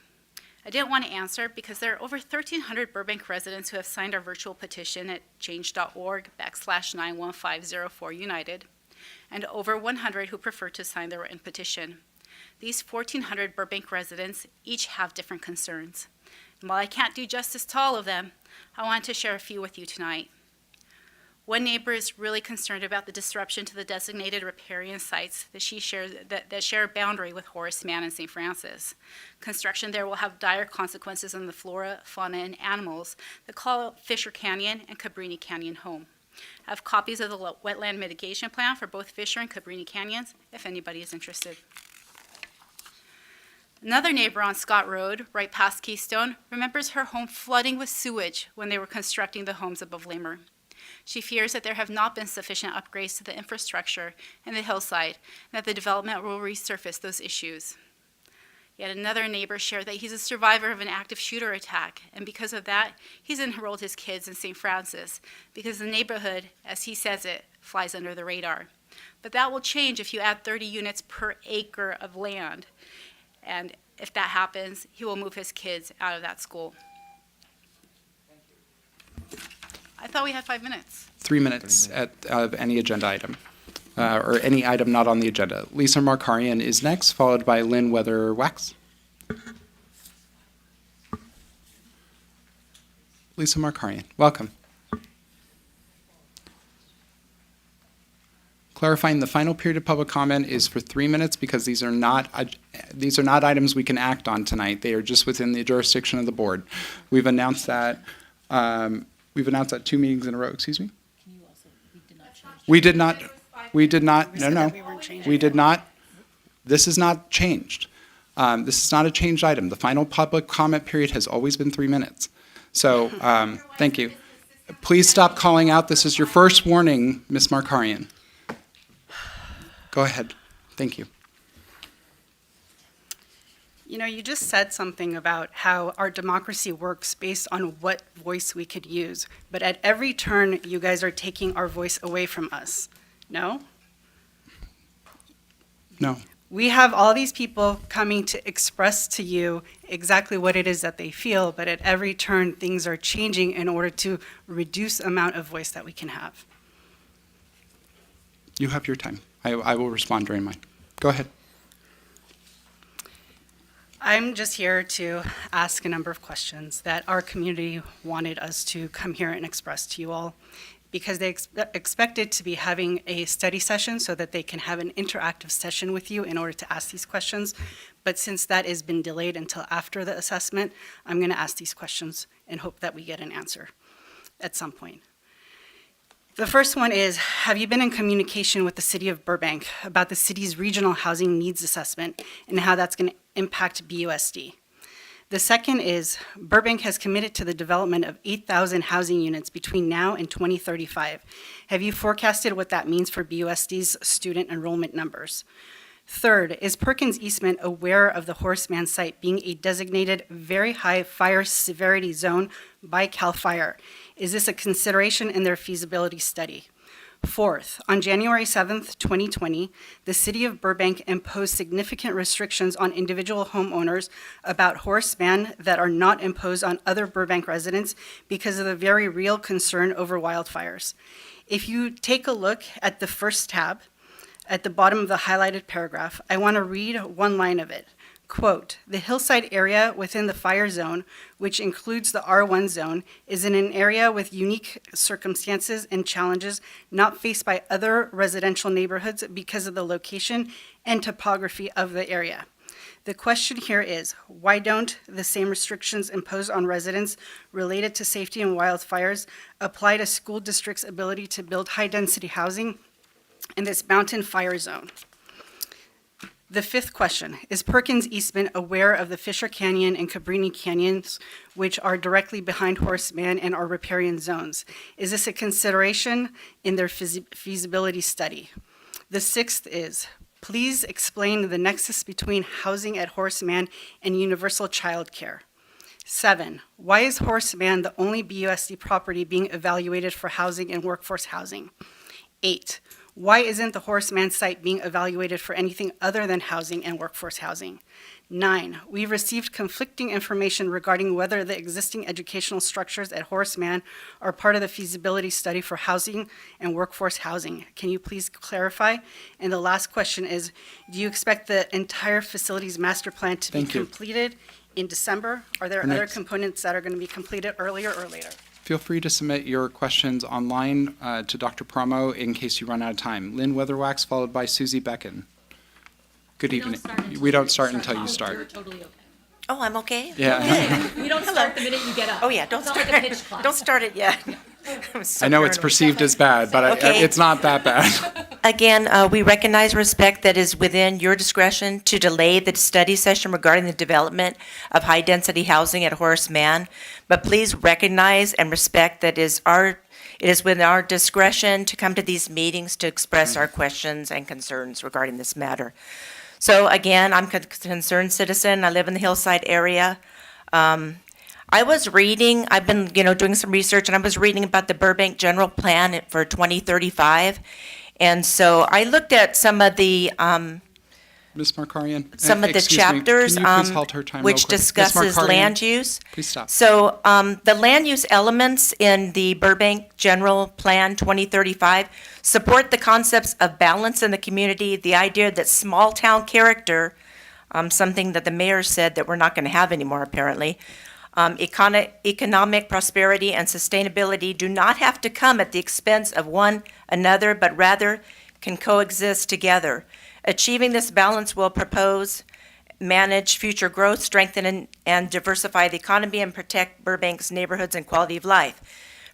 I didn't want to answer because there are over 1,300 Burbank residents who have signed our virtual petition at change.org/91504united, and over 100 who prefer to sign their written petition. These 1,400 Burbank residents each have different concerns. And while I can't do justice to all of them, I want to share a few with you tonight. One neighbor is really concerned about the disruption to the designated riparian sites that share a boundary with Horace Mann and St. Francis. Construction there will have dire consequences on the flora, fauna, and animals that call Fisher Canyon and Cabrini Canyon home. I have copies of the wetland mitigation plan for both Fisher and Cabrini Canyons, if anybody is interested. Another neighbor on Scott Road, right past Keystone, remembers her home flooding with sewage when they were constructing the homes above Lamer. She fears that there have not been sufficient upgrades to the infrastructure in the hillside, and that the development will resurface those issues. Yet another neighbor shared that he's a survivor of an active shooter attack, and because of that, he's enrolled his kids in St. Francis, because the neighborhood, as he says it, flies under the radar. But that will change if you add 30 units per acre of land. And if that happens, he will move his kids out of that school. I thought we had 5 minutes. 3 minutes of any agenda item, or any item not on the agenda. Lisa Markarian is next, followed by Lynn Weather-Wax. Lisa Markarian, welcome. Clarifying, the final period of public comment is for 3 minutes because these are not items we can act on tonight. They are just within the jurisdiction of the board. We've announced that. We've announced that 2 meetings in a row. Excuse me. We did not. We did not. No. We did not. This is not changed. This is not a changed item. The final public comment period has always been 3 minutes. So thank you. Please stop calling out. This is your first warning, Ms. Markarian. Go ahead. Thank you. You know, you just said something about how our democracy works based on what voice we could use. But at every turn, you guys are taking our voice away from us. No? No. We have all these people coming to express to you exactly what it is that they feel, but at every turn, things are changing in order to reduce the amount of voice that we can have. You have your time. I will respond during mine. Go ahead. I'm just here to ask a number of questions that our community wanted us to come here and express to you all, because they expected to be having a study session so that they can have an interactive session with you in order to ask these questions. But since that has been delayed until after the assessment, I'm going to ask these questions and hope that we get an answer at some point. The first one is, have you been in communication with the city of Burbank about the city's regional housing needs assessment and how that's going to impact BUSD? The second is, Burbank has committed to the development of 8,000 housing units between now and 2035. Have you forecasted what that means for BUSD's student enrollment numbers? Third, is Perkins Eastman aware of the Horace Mann site being a designated very high fire severity zone by CAL FIRE? Is this a consideration in their feasibility study? Fourth, on January 7th, 2020, the city of Burbank imposed significant restrictions on individual homeowners about Horace Mann that are not imposed on other Burbank residents because of the very real concern over wildfires. If you take a look at the first tab, at the bottom of the highlighted paragraph, I want to read one line of it. Quote, the hillside area within the fire zone, which includes the R1 zone, is in an area with unique circumstances and challenges not faced by other residential neighborhoods because of the location and topography of the area. The question here is, why don't the same restrictions imposed on residents related to safety and wildfires apply to school districts' ability to build high-density housing in this mountain fire zone? The fifth question, is Perkins Eastman aware of the Fisher Canyon and Cabrini Canyons, which are directly behind Horace Mann and are riparian zones? Is this a consideration in their feasibility study? The sixth is, please explain the nexus between housing at Horace Mann and universal child care. 7, why is Horace Mann the only BUSD property being evaluated for housing and workforce housing? 8, why isn't the Horace Mann site being evaluated for anything other than housing and workforce housing? 9, we've received conflicting information regarding whether the existing educational structures at Horace Mann are part of the feasibility study for housing and workforce housing. Can you please clarify? And the last question is, do you expect the entire facilities master plan to be completed in December? Are there other components that are going to be completed earlier or later? Feel free to submit your questions online to Dr. Promo in case you run out of time. Lynn Weatherwax, followed by Susie Becken. Good evening. We don't start until you start. Totally okay. Oh, I'm okay? Yeah. We don't start the minute you get up. Oh, yeah, don't It's not start, like a pitch class. don't start it yet. I'm so I know it's paranoid. perceived as bad, but Okay. it's not that bad. Again, we recognize and respect that is within your discretion to delay the study session regarding the development of high-density housing at Horace Mann. But please recognize and respect that it is within our discretion to come to these meetings to express our questions and concerns regarding this matter. So again, I'm a concerned citizen. I live in the Hillside area. I've been, doing some research, and I was reading about the Burbank General Plan for 2035. And so I looked at some of the, Ms. Markarian? some of the excuse me, chapters, can you please halt her time real which quick? Ms. discusses Markarian, land use. Please stop. So the land use elements in the Burbank General Plan 2035 support the concepts of balance in the community, the idea that small town character, something that the mayor said that we're not going to have anymore apparently, economic prosperity and sustainability do not have to come at the expense of one another, but rather can coexist together. Achieving this balance will manage future growth, strengthen and diversify the economy, and protect Burbank's neighborhoods and quality of life.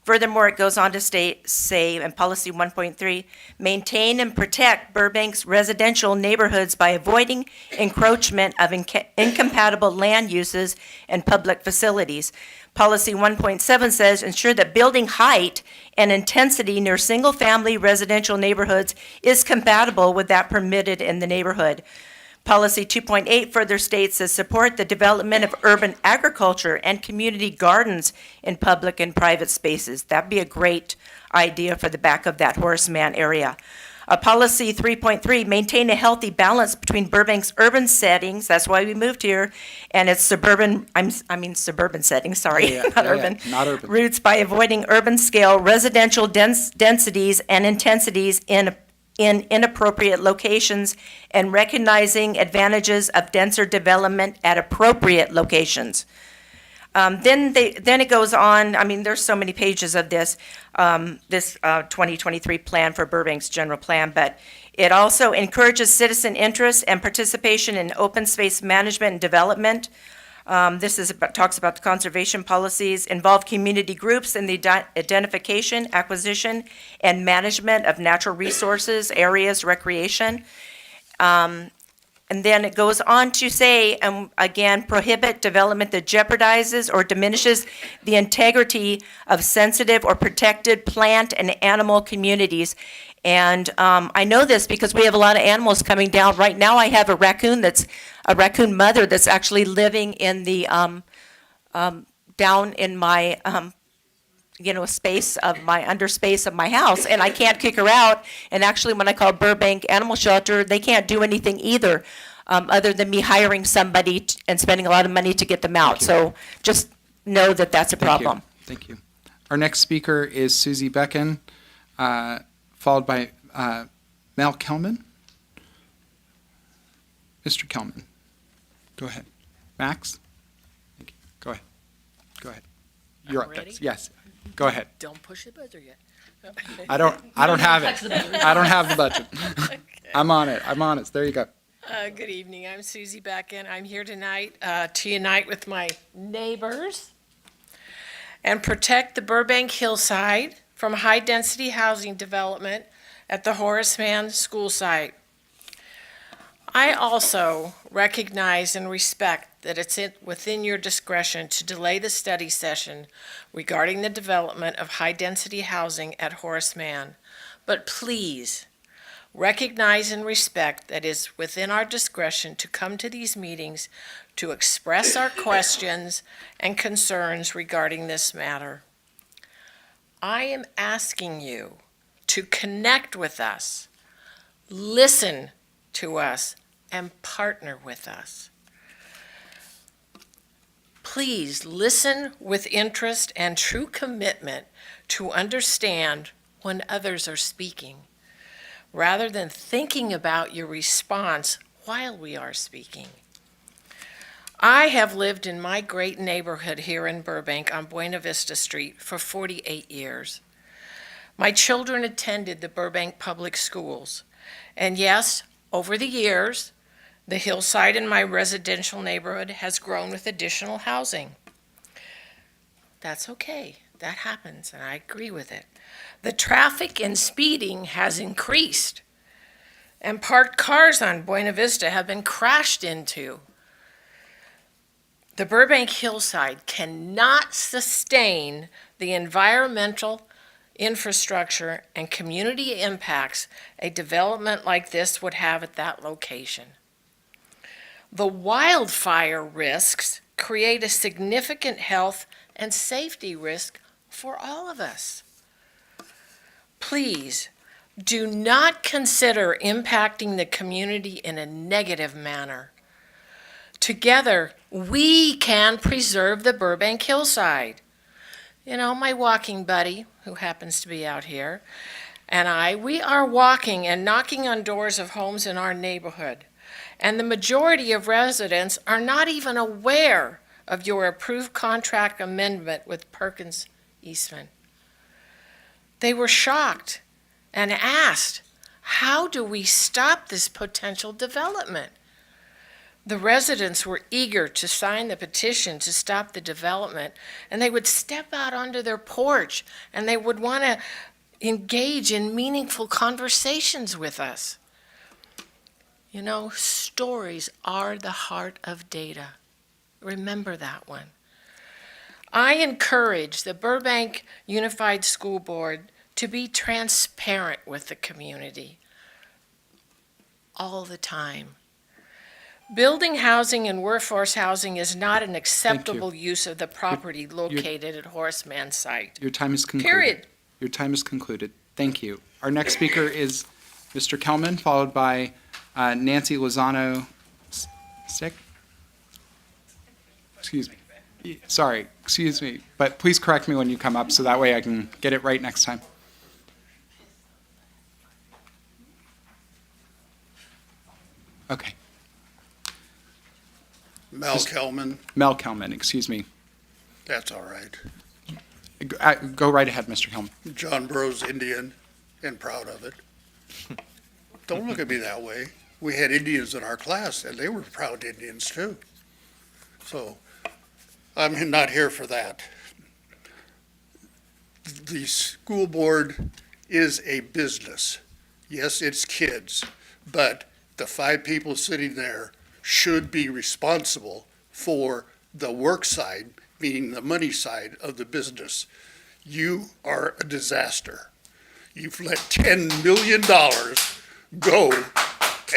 Furthermore, it goes on to say in Policy 1.3, maintain and protect Burbank's residential neighborhoods by avoiding encroachment of incompatible land uses and public facilities. Policy 1.7 says, ensure that building height and intensity near single-family residential neighborhoods is compatible with that permitted in the neighborhood. Policy 2.8 further states that support the development of urban agriculture and community gardens in public and private spaces. That'd be a great idea for the back of that Horace Mann area. Policy 3.3, maintain a healthy balance between Burbank's urban settings, that's why we moved here, and its suburban settings, sorry, not urban. Not urban. Roots by avoiding urban scale residential densities and intensities in inappropriate locations and recognizing advantages of denser development at appropriate locations. Then it goes on, there's so many pages of this 2023 plan for Burbank's general plan, but it also encourages citizen interest and participation in open space management and development. Talks about the conservation policies, involve community groups in the identification, acquisition, and management of natural resources, areas, recreation. And then it goes on to say, again, prohibit development that jeopardizes or diminishes the integrity of sensitive or protected plant and animal communities. And I know this because we have a lot of animals coming down. Right now, I have a raccoon mother that's actually living in the down in my space of my underspace of my house, and I can't kick her out. And actually, when I call Burbank Animal Shelter, they can't do anything either, other than me hiring somebody and spending a lot of money to get them out. So just know that that's a problem. Thank you. Our next speaker is Susie Becken, followed by Mel Kelman. Mr. Kelman, go ahead. Max? Thank you. Go ahead. Go ahead. You're up next. Yes. Go ahead. Don't push the buzzer yet. I don't have touch the it. button. I don't have the budget. Okay. I'm on it. There you go. Good evening. I'm Susie Becken. I'm here tonight to unite with my neighbors and protect the Burbank hillside from high-density housing development at the Horace Mann school site. I also recognize and respect that it's within your discretion to delay the study session regarding the development of high-density housing at Horace Mann. But please, recognize and respect that it's within our discretion to come to these meetings to express our questions and concerns regarding this matter. I am asking you to connect with us, listen to us, and partner with us. Please listen with interest and true commitment to understand when others are speaking, rather than thinking about your response while we are speaking. I have lived in my great neighborhood here in Burbank on Buena Vista Street for 48 years. My children attended the Burbank Public Schools. And yes, over the years, the hillside in my residential neighborhood has grown with additional housing. That's okay. That happens, and I agree with it. The traffic and speeding has increased, and parked cars on Buena Vista have been crashed into. The Burbank hillside cannot sustain the environmental, infrastructure, and community impacts a development like this would have at that location. The wildfire risks create a significant health and safety risk for all of us. Please do not consider impacting the community in a negative manner. Together, we can preserve the Burbank hillside. You know, my walking buddy, who happens to be out here, and we are walking and knocking on doors of homes in our neighborhood. And the majority of residents are not even aware of your approved contract amendment with Perkins Eastman. They were shocked and asked, how do we stop this potential development? The residents were eager to sign the petition to stop the development, and they would step out onto their porch and they would want to engage in meaningful conversations with us. You know, stories are the heart of data. Remember that one. I encourage the Burbank Unified School Board to be transparent with the community all the time. Building housing and workforce housing is not an acceptable use of the property located at Horseman site. Your time is concluded. Period. Your time is concluded. Thank you. Our next speaker is Mr. Kelman, followed by Nancy Lozano Stick. Excuse me. Sorry, excuse me. But please correct me when you come up so that way I can get it right next time. Okay. Mel Kelman, Mel Kelman, excuse me. that's all right. Go right ahead, Mr. Kelman. John Burroughs Indian and proud of it. Don't look at me that way. We had Indians in our class and they were proud Indians too. So I'm not here for that. The school board is a business. Yes, it's kids, but the 5 people sitting there should be responsible for the work side, meaning the money side of the business. You are a disaster. You've let $10 million go,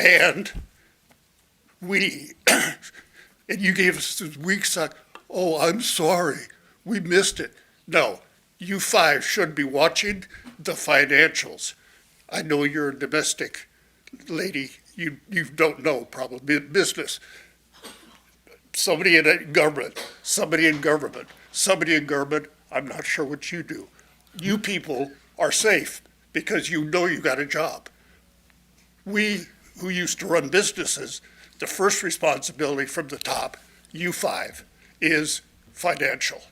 and and you gave us this weak side, oh, I'm sorry, we missed it. No, you 5 should be watching the financials. I know you're a domestic lady, you don't know probably business. Somebody in government, I'm not sure what you do. You people are safe because you know you got a job. We who used to run businesses, the first responsibility from the top, you 5, is financial.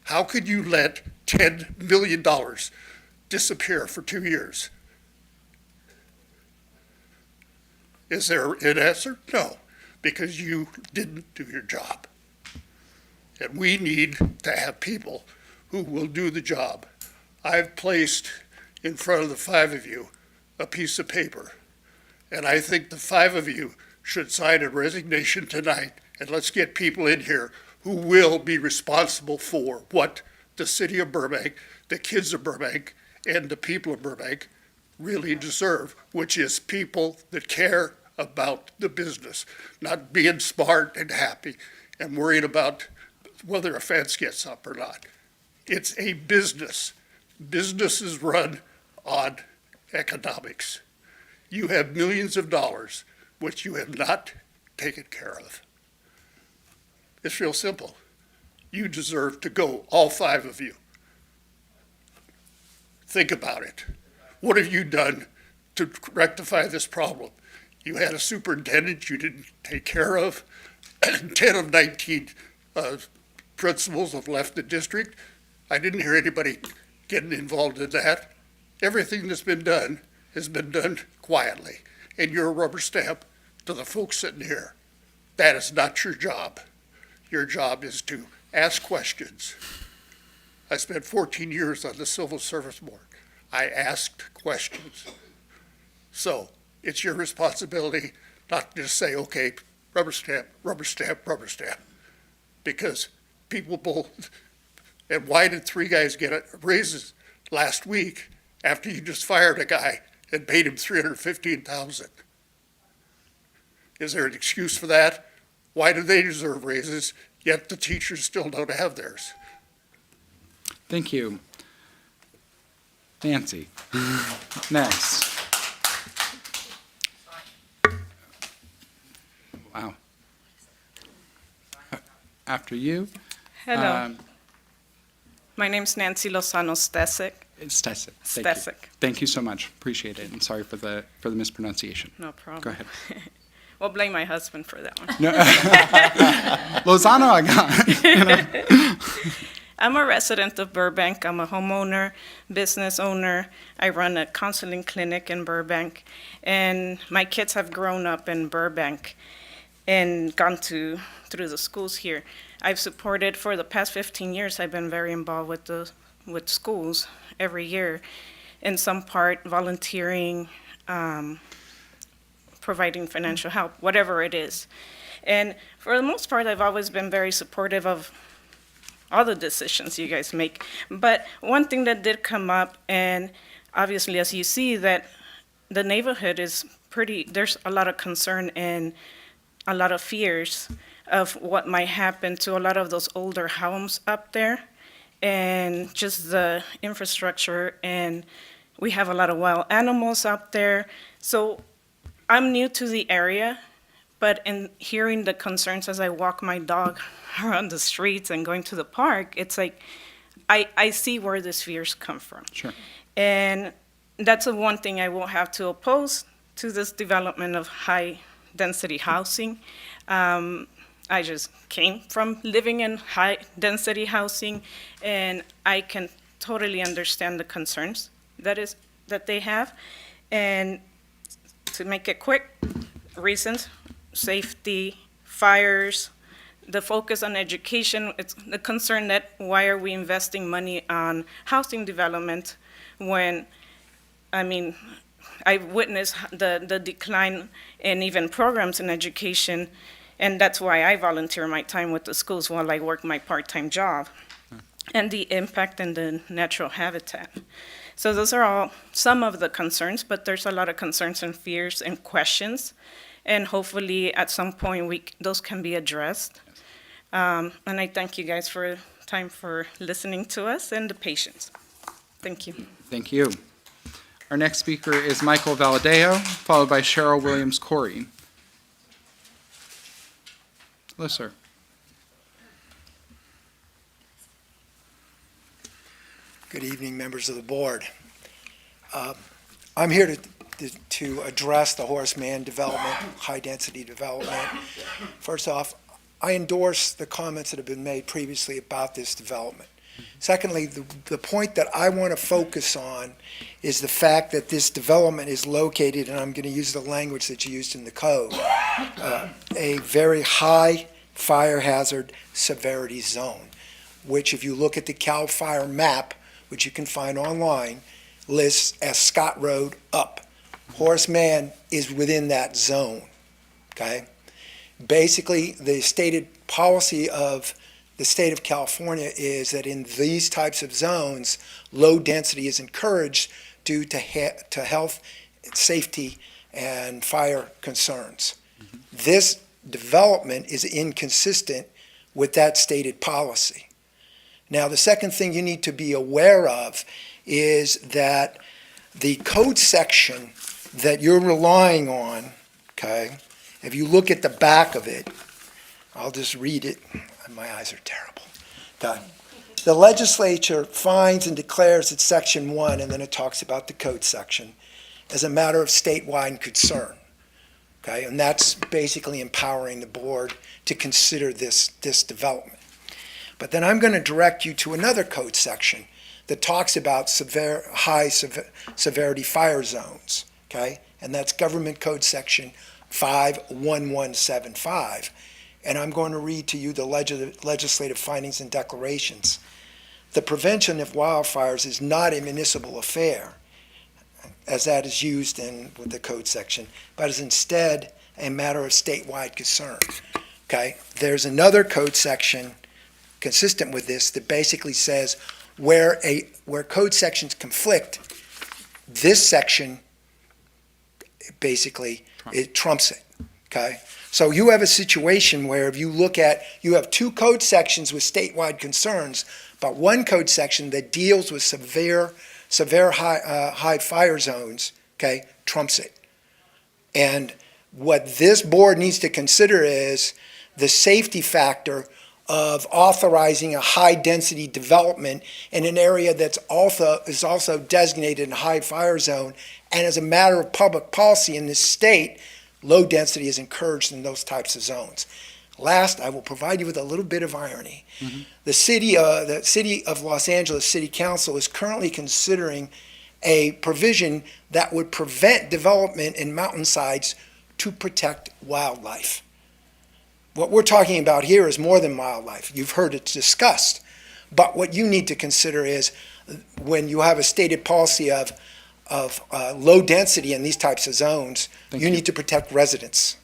How could you let $10 million disappear for 2 years? Is there an answer? No, because you didn't do your job. And we need to have people who will do the job. I've placed in front of the 5 of you a piece of paper, and I think the 5 of you should sign a resignation tonight, and let's get people in here who will be responsible for what the city of Burbank, the kids of Burbank, and the people of Burbank really deserve, which is people that care about the business, not being smart and happy and worried about whether a fence gets up or not. It's a business. Business is run on economics. You have millions of dollars, which you have not taken care of. It's real simple. You deserve to go, all 5 of you. Think about it. What have you done to rectify this problem? You had a superintendent you didn't take care of. 10 of 19 principals have left the district. I didn't hear anybody getting involved in that. Everything that's been done has been done quietly, and you're a rubber stamp to the folks sitting here. That is not your job. Your job is to ask questions. I spent 14 years on the Civil Service Board. I asked questions. So it's your responsibility not to just say, okay, rubber stamp, rubber stamp, rubber stamp. Because people both, and why did 3 guys get raises last week after you just fired a guy and paid him $315,000? Is there an excuse for that? Why do they deserve raises, yet the teachers still don't have theirs? Thank you. Nancy. Next. Wow. After you. Hello. My name's Nancy Lozano Stesic. It's Stesic. Stesic. Thank you so much. Appreciate it. And sorry for the mispronunciation. No problem. Go ahead. Well, blame my husband for that one. No. Lozano, I got. I'm a resident of Burbank. I'm a homeowner, business owner. I run a counseling clinic in Burbank. And my kids have grown up in Burbank and gone through the schools here. I've supported, for the past 15 years, I've been very involved with schools every year, in some part volunteering, providing financial help, whatever it is. And for the most part, I've always been very supportive of all the decisions you guys make. But one thing that did come up, and obviously as you see, that the neighborhood is there's a lot of concern and a lot of fears of what might happen to a lot of those older homes up there, and just the infrastructure, and we have a lot of wild animals up there. So I'm new to the area, but in hearing the concerns as I walk my dog around the streets and going to the park, it's like, I see where these fears come from. Sure. And that's the one thing I will have to oppose to this development of high-density housing. I just came from living in high-density housing, and I can totally understand the concerns that they have. And to make it quick, reasons: safety, fires, the focus on education. It's the concern that why are we investing money on housing development when, I mean, I've witnessed the decline in even programs in education, and that's why I volunteer my time with the schools while I work my part-time job, and the impact in the natural habitat. So those are all some of the concerns, but there's a lot of concerns and fears and questions, and hopefully at some point those can be addressed. And I thank you guys for time for listening to us and the patience. Thank you. Thank you. Our next speaker is Michael Valadeo, followed by Cheryl Williams-Corey. Hello, sir. Good evening, members of the board. I'm here to address the Horace Mann development, high-density development. First off, I endorse the comments that have been made previously about this development. Secondly, the point that I want to focus on is the fact that this development is located, and I'm going to use the language that's used in the code, a very high fire hazard severity zone, which if you look at the CAL FIRE map, which you can find online, lists as Scott Road up. Horace Mann is within that zone, okay? Basically, the stated policy of the state of California is that in these types of zones, low density is encouraged due to health, safety, and fire concerns. This development is inconsistent with that stated policy. Now, the second thing you need to be aware of is that the code section that you're relying on, okay, if you look at the back of it, I'll just read it. My eyes are terrible. Okay. The legislature finds and declares that Section 1, and then it talks about the code section, as a matter of statewide concern. okay? And that's basically empowering the board to consider this development. But then I'm going to direct you to another code section that talks about high severity fire zones, okay? And that's Government Code Section 51175. And I'm going to read to you the legislative findings and declarations. The prevention of wildfires is not a municipal affair, as that is used with the code section, but is instead a matter of statewide concern. Okay? There's another code section consistent with this that basically says where code sections conflict, this section basically it trumps it. Okay? So you have a situation where if you look at, you have two code sections with statewide concerns, but one code section that deals with severe high fire zones, okay, trumps it. And what this board needs to consider is the safety factor of authorizing a high-density development in an area that's also designated a high fire zone. And as a matter of public policy in this state, low density is encouraged in those types of zones. Last, I will provide you with a little bit of irony. Mm-hmm. The city of Los Angeles City Council is currently considering a provision that would prevent development in mountainsides to protect wildlife. What we're talking about here is more than wildlife. You've heard it discussed. But what you need to consider is when you have a stated policy of low density in these types of zones, you need to protect residents.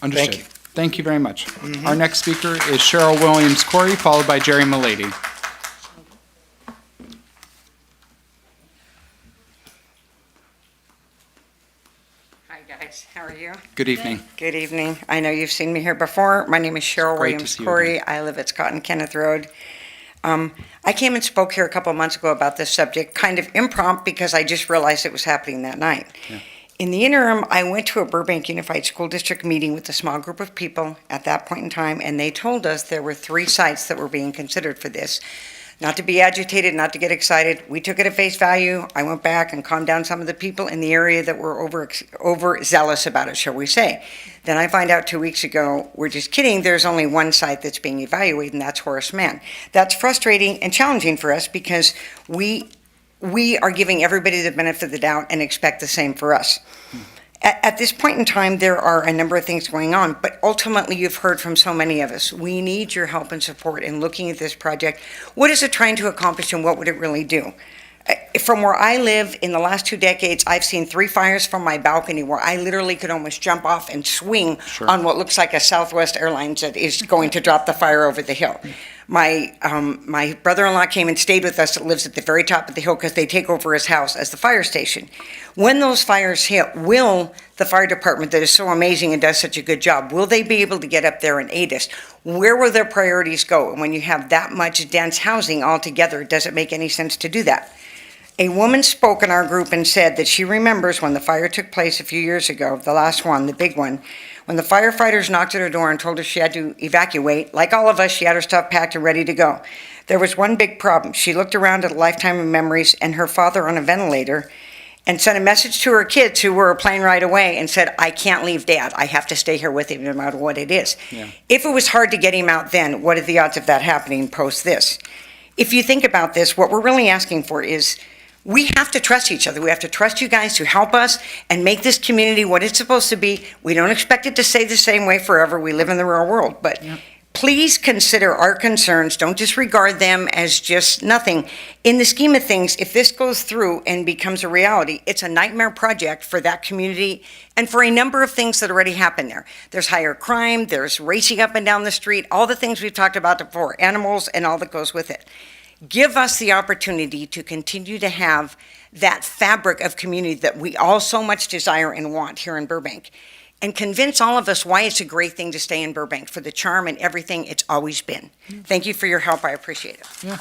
Understood. Thank you. Thank you very much. Our next speaker is Cheryl Williams-Corey, followed by Jerry Milady. Hi, guys. How are you? Good evening. Good evening. I know you've seen me here before. My name is Cheryl Great to see you Williams-Corey. I live at Scott and Kenneth Road. I came and spoke here a couple months ago about this subject, kind of impromptu, because I just realized it was happening that night. Yeah. In the interim, I went to a Burbank Unified School District meeting with a small group of people at that point in time, and they told us there were 3 sites that were being considered for this. Not to be agitated, not to get excited. We took it at face value. I went back and calmed down some of the people in the area that were overzealous about it, shall we say. Then I find out 2 weeks ago, we're just kidding, there's only 1 site that's being evaluated, and that's Horace Mann. That's frustrating and challenging for us because we are giving everybody the benefit of the doubt and expect the same for us. At this point in time, there are a number of things going on, but ultimately you've heard from so many of us. We need your help and support in looking at this project. What is it trying to accomplish and what would it really do? From where I live, in the last 2 decades, I've seen 3 fires from my balcony where I literally could almost jump off and swing on what looks like a Southwest Airlines that is going to drop the fire over the hill. My brother-in-law came and stayed with us that lives at the very top of the hill because they take over his house as the fire station. When those fires hit, will the fire department that is so amazing and does such a good job, will they be able to get up there and aid us? Where will their priorities go? And when you have that much dense housing altogether, does it make any sense to do that? A woman spoke in our group and said that she remembers when the fire took place a few years ago, the last one, the big one, when the firefighters knocked at her door and told her she had to evacuate. Like all of us, she had her stuff packed and ready to go. There was one big problem. She looked around at a lifetime of memories and her father on a ventilator and sent a message to her kids who were playing right away and said, I can't leave Dad. I have to stay here with him no matter what it is. Yeah. If it was hard to get him out then, what are the odds of that happening post this? If you think about this, what we're really asking for is we have to trust each other. We have to trust you guys to help us and make this community what it's supposed to be. We don't expect it to stay the same way forever. We live in the real world. But please consider our concerns. Don't disregard them as just nothing. In the scheme of things, if this goes through and becomes a reality, it's a nightmare project for that community and for a number of things that already happen there. There's higher crime, there's racing up and down the street, all the things we've talked about before, animals and all that goes with it. Give us the opportunity to continue to have that fabric of community that we all so much desire and want here in Burbank. And convince all of us why it's a great thing to stay in Burbank, for the charm and everything it's always been. Thank you for your help. I appreciate it. Yeah.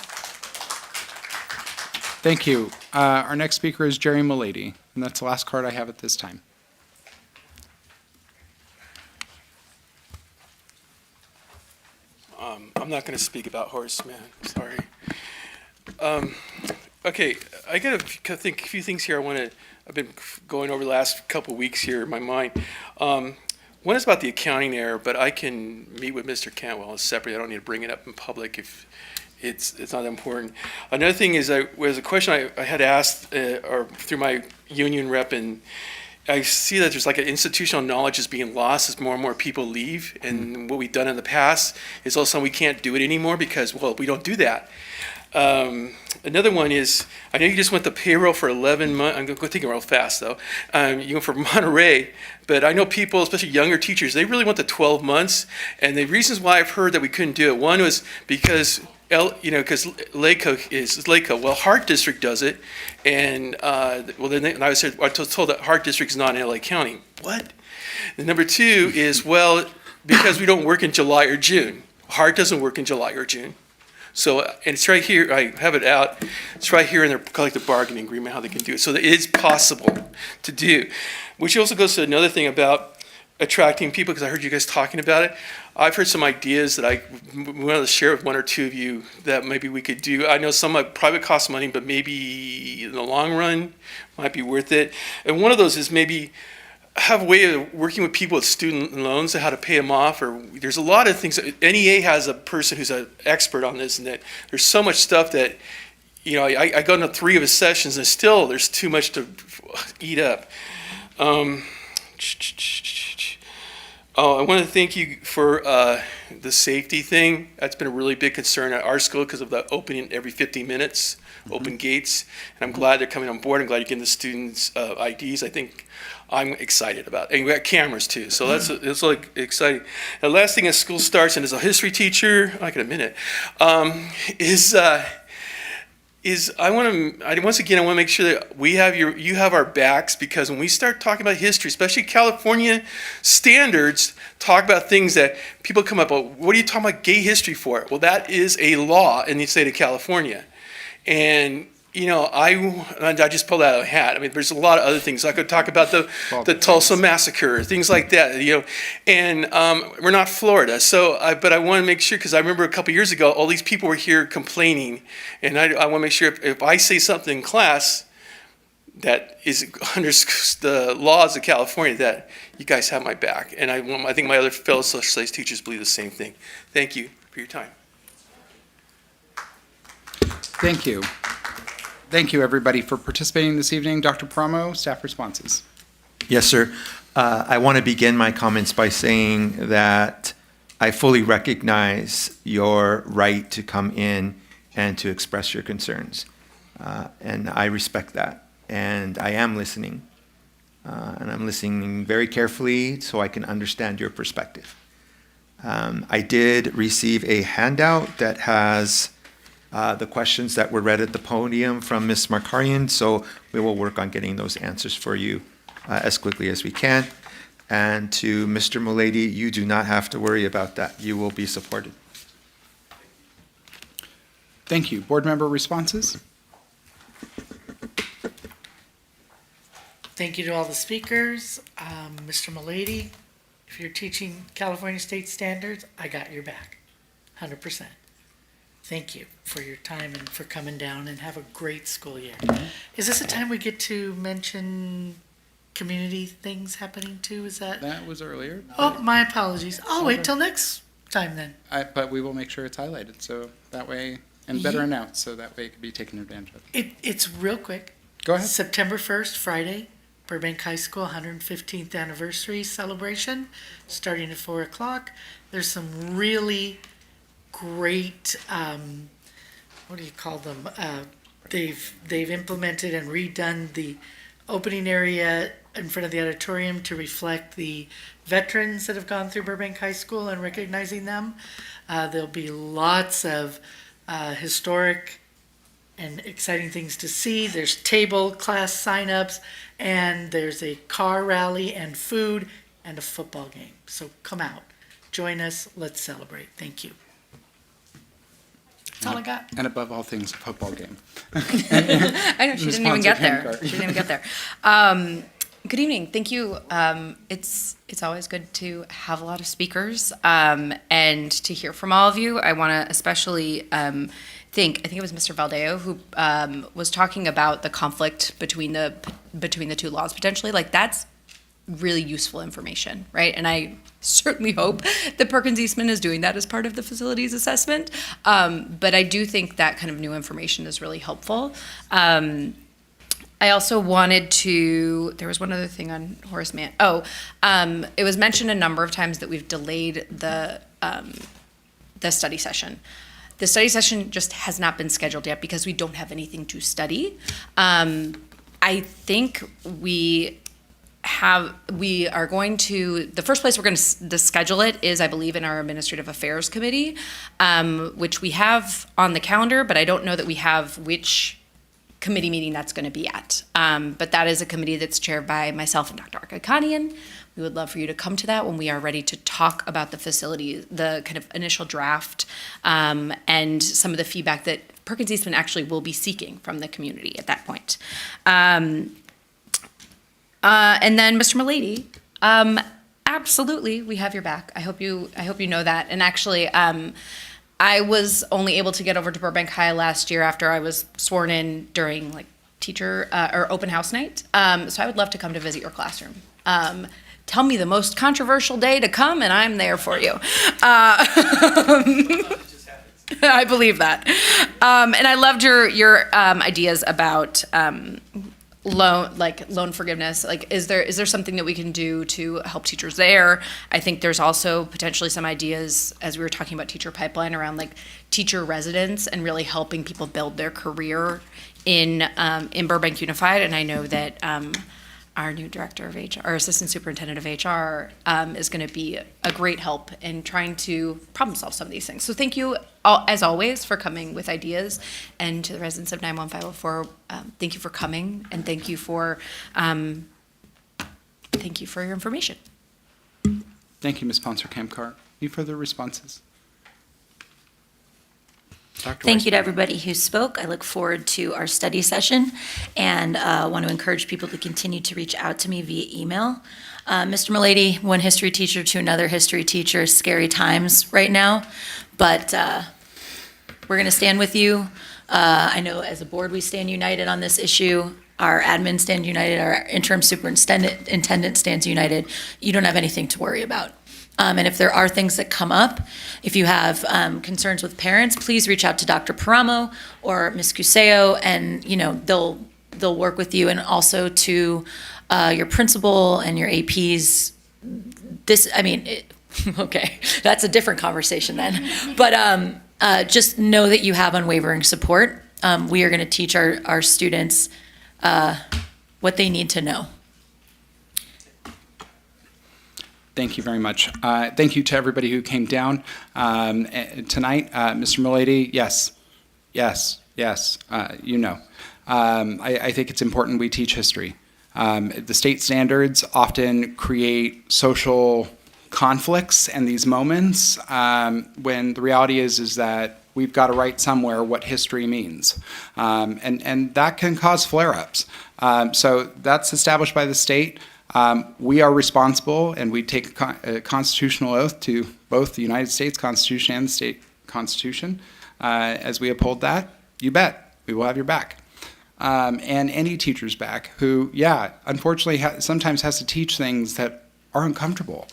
Thank you. Our next speaker is Jerry Milady, and that's the last card I have at this time. I'm not going to speak about Horace Mann. Sorry. Okay, I got a few things here I want I've been going over the last couple of weeks here in my mind. One is about the accounting error, but I can meet with Mr. Cantwell separately. I don't need to bring it up in public if it's not important. Another thing is, was a question I had asked or through my union rep, and I see that there's like an institutional knowledge is being lost as more and more people leave. And what we've done in the past is also we can't do it anymore because, well, we don't do that. Another one is, I know you just went to payroll for 11 months. I'm going to take it real fast, though. You went for Monterey, but I know people, especially younger teachers, they really went to 12 months. And the reasons why I've heard that we couldn't do it, one was because because LACO. Well, Hart District does it, and then I was told that Hart District is not in LA County. What? And number two is, well, because we don't work in July or June. Hart doesn't work in July or June. So, and it's right here, I have it out, it's right here in their collective bargaining agreement, how they can do it. So it is possible to do. Which also goes to another thing about attracting people, because I heard you guys talking about it. I've heard some ideas that I wanted to share with one or two of you that maybe we could do. I know some might private cost money, but maybe in the long run might be worth it. And one of those is maybe have a way of working with people with student loans and how to pay them off. Or there's a lot of things. NEA has a person who's an expert on this, and that there's so much stuff that, I go into 3 of his sessions and still there's too much to eat up. I want to thank you for the safety thing. That's been a really big concern at our school because of the opening every 50 minutes, open gates. And I'm glad they're coming on board. I'm glad you're getting the students IDs. I think I'm excited about it. And we got cameras too, so it's like exciting. The last thing as school starts, and as a history teacher, I can admit it, I want to make sure that you have our backs, because when we start talking about history, especially California standards, talk about things that people come up, what are you talking about gay history for? Well, that is a law in the state of California. And I just pulled that out of a hat. I mean, there's a lot of other things. I could talk about the Tulsa Massacre, things like that, and we're not Florida. So, but I want to make sure, because I remember a couple years ago, all these people were here complaining, and I want to make sure if I say something in class that is under the laws of California, that you guys have my back. And I think my other fellow social studies teachers believe the same thing. Thank you for your time. Thank you. Thank you, everybody, for participating this evening. Dr. Paramo, staff responses. Yes, sir. I want to begin my comments by saying that I fully recognize your right to come in and to express your concerns. And I respect that. And I am listening. And I'm listening very carefully so I can understand your perspective. I did receive a handout that has the questions that were read at the podium from Ms. Markarian, so we will work on getting those answers for you as quickly as we can. And to Mr. Mulady, you do not have to worry about that. You will be supported. Thank you. Board member responses? Thank you to all the speakers. Mr. Mulady, if you're teaching California state standards, I got your back, 100%. Thank you for your time and for coming down, and have a great school year. Is this a time we get to mention community things happening too? Is that? That was earlier. Oh, my apologies. I'll wait till next time then. But we will make sure it's highlighted, so that way, and better announced, so that way it can be taken advantage of. It's real quick. Go ahead. September 1st, Friday, Burbank High School 115th anniversary celebration, starting at 4 o'clock. There's some really great, what do you call them? They've implemented and redone the opening area in front of the auditorium to reflect the veterans that have gone through Burbank High School and recognizing them. There'll be lots of historic and exciting things to see. There's table class signups, and there's a car rally and food and a football game. So come out, join us, let's celebrate. Thank you. That's all I got. And above all things, a football game. I know, she didn't even get there. She didn't even get there. Good evening. Thank you. It's always good to have a lot of speakers and to hear from all of you. I want to especially think it was Mr. Valdeo who was talking about the conflict between the two laws potentially. Like, that's really useful information, right? And I certainly hope that Perkins Eastman is doing that as part of the facilities assessment. But I do think that kind of new information is really helpful. I also wanted to, there was one other thing on Horace Mann. It was mentioned a number of times that we've delayed the study session. The study session just has not been scheduled yet because we don't have anything to study. I think we are going to, the first place we're going to schedule it is, I believe, in our Administrative Affairs Committee, which we have on the calendar, but I don't know that we have which committee meeting that's going to be at. But that is a committee that's chaired by myself and Dr. Arkakanian. We would love for you to come to that when we are ready to talk about the facility, the kind of initial draft, and some of the feedback that Perkins Eastman actually will be seeking from the community at that point. And then, Mr. Milady, absolutely, we have your back. I hope you know that. And actually, I was only able to get over to Burbank High last year after I was sworn in during teacher or open house night. So I would love to come to visit your classroom. Tell me the most controversial day to come, and I'm there for you. I believe that. And I loved your ideas about loan forgiveness. Is there something that we can do to help teachers there? I think there's also potentially some ideas, as we were talking about teacher pipeline, around teacher residence and really helping people build their career in Burbank Unified. And I know that our new director of HR, our assistant superintendent of HR, is going to be a great help in trying to problem solve some of these things. So thank you, as always, for coming with ideas. And to the residents of 91504, thank you for coming, and thank you for your information. Thank you, Ms. Ponser-Kamkar. Any further responses? Thank you to everybody who spoke. I look forward to our study session and want to encourage people to continue to reach out to me via email. Mr. Milady, one history teacher to another history teacher, scary times right now, but we're going to stand with you. I know as a board we stand united on this issue. Our admin stand united, our interim superintendent stands united. You don't have anything to worry about. And if there are things that come up, if you have concerns with parents, please reach out to Dr. Paramo or Ms. Cuseo, and they'll work with you, and also to your principal and your APs. Okay, that's a different conversation then. But just know that you have unwavering support. We are going to teach our students what they need to know. Thank you very much. Thank you to everybody who came down tonight. Mr. Milady, yes. I think it's important we teach history. The state standards often create social conflicts and these moments when the reality is that we've got to write somewhere what history means. And that can cause flare-ups. So that's established by the state. We are responsible, and we take a constitutional oath to both the United States Constitution and the state constitution. As we uphold that, you bet, we will have your back. And any teacher's back who, unfortunately sometimes has to teach things that are uncomfortable.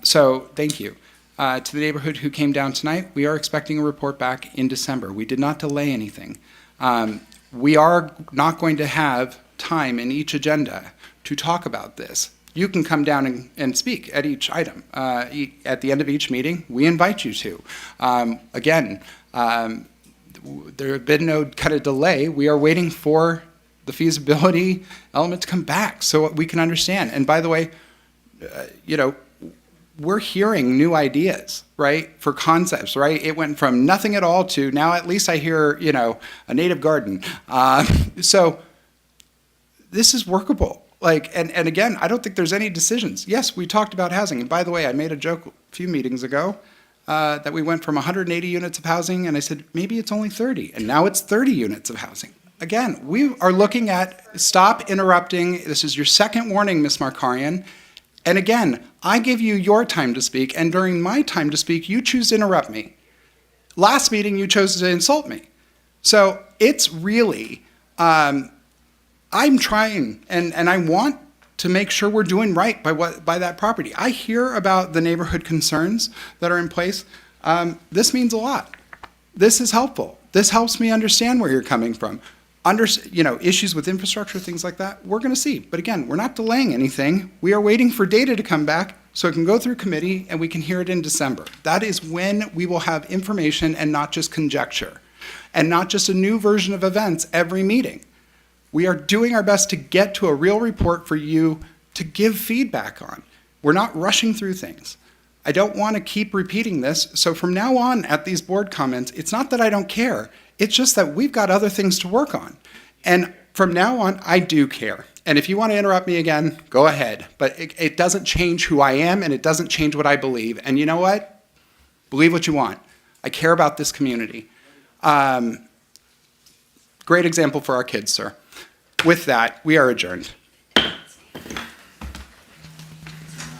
So thank you. To the neighborhood who came down tonight, we are expecting a report back in December. We did not delay anything. We are not going to have time in each agenda to talk about this. You can come down and speak at each item. At the end of each meeting, we invite you to. Again, there have been no kind of delay. We are waiting for the feasibility element to come back so we can understand. And by the way, we're hearing new ideas, right, for concepts, right? It went from nothing at all to now at least I hear, a native garden. So this is workable. And again, I don't think there's any decisions. Yes, we talked about housing. And by the way, I made a joke a few meetings ago that we went from 180 units of housing, and I said, maybe it's only 30. And now it's 30 units of housing. Again, we are looking at, stop interrupting. This is your second warning, Ms. Markarian. And again, I give you your time to speak, and during my time to speak, you choose to interrupt me. Last meeting, you chose to insult me. So it's really, I'm trying, and I want to make sure we're doing right by that property. I hear about the neighborhood concerns that are in place. This means a lot. This is helpful. This helps me understand where you're coming from. Issues with infrastructure, things like that, we're going to see. But again, we're not delaying anything. We are waiting for data to come back so it can go through committee and we can hear it in December. That is when we will have information and not just conjecture, and not just a new version of events every meeting. We are doing our best to get to a real report for you to give feedback on. We're not rushing through things. I don't want to keep repeating this, so from now on at these board comments, it's not that I don't care, it's just that we've got other things to work on. And from now on, I do care. And if you want to interrupt me again, go ahead. But it doesn't change who I am, and it doesn't change what I believe. And you know what? Believe what you want. I care about this community. Great example for our kids, sir. With that, we are adjourned.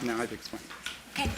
Now I've explained. Okay.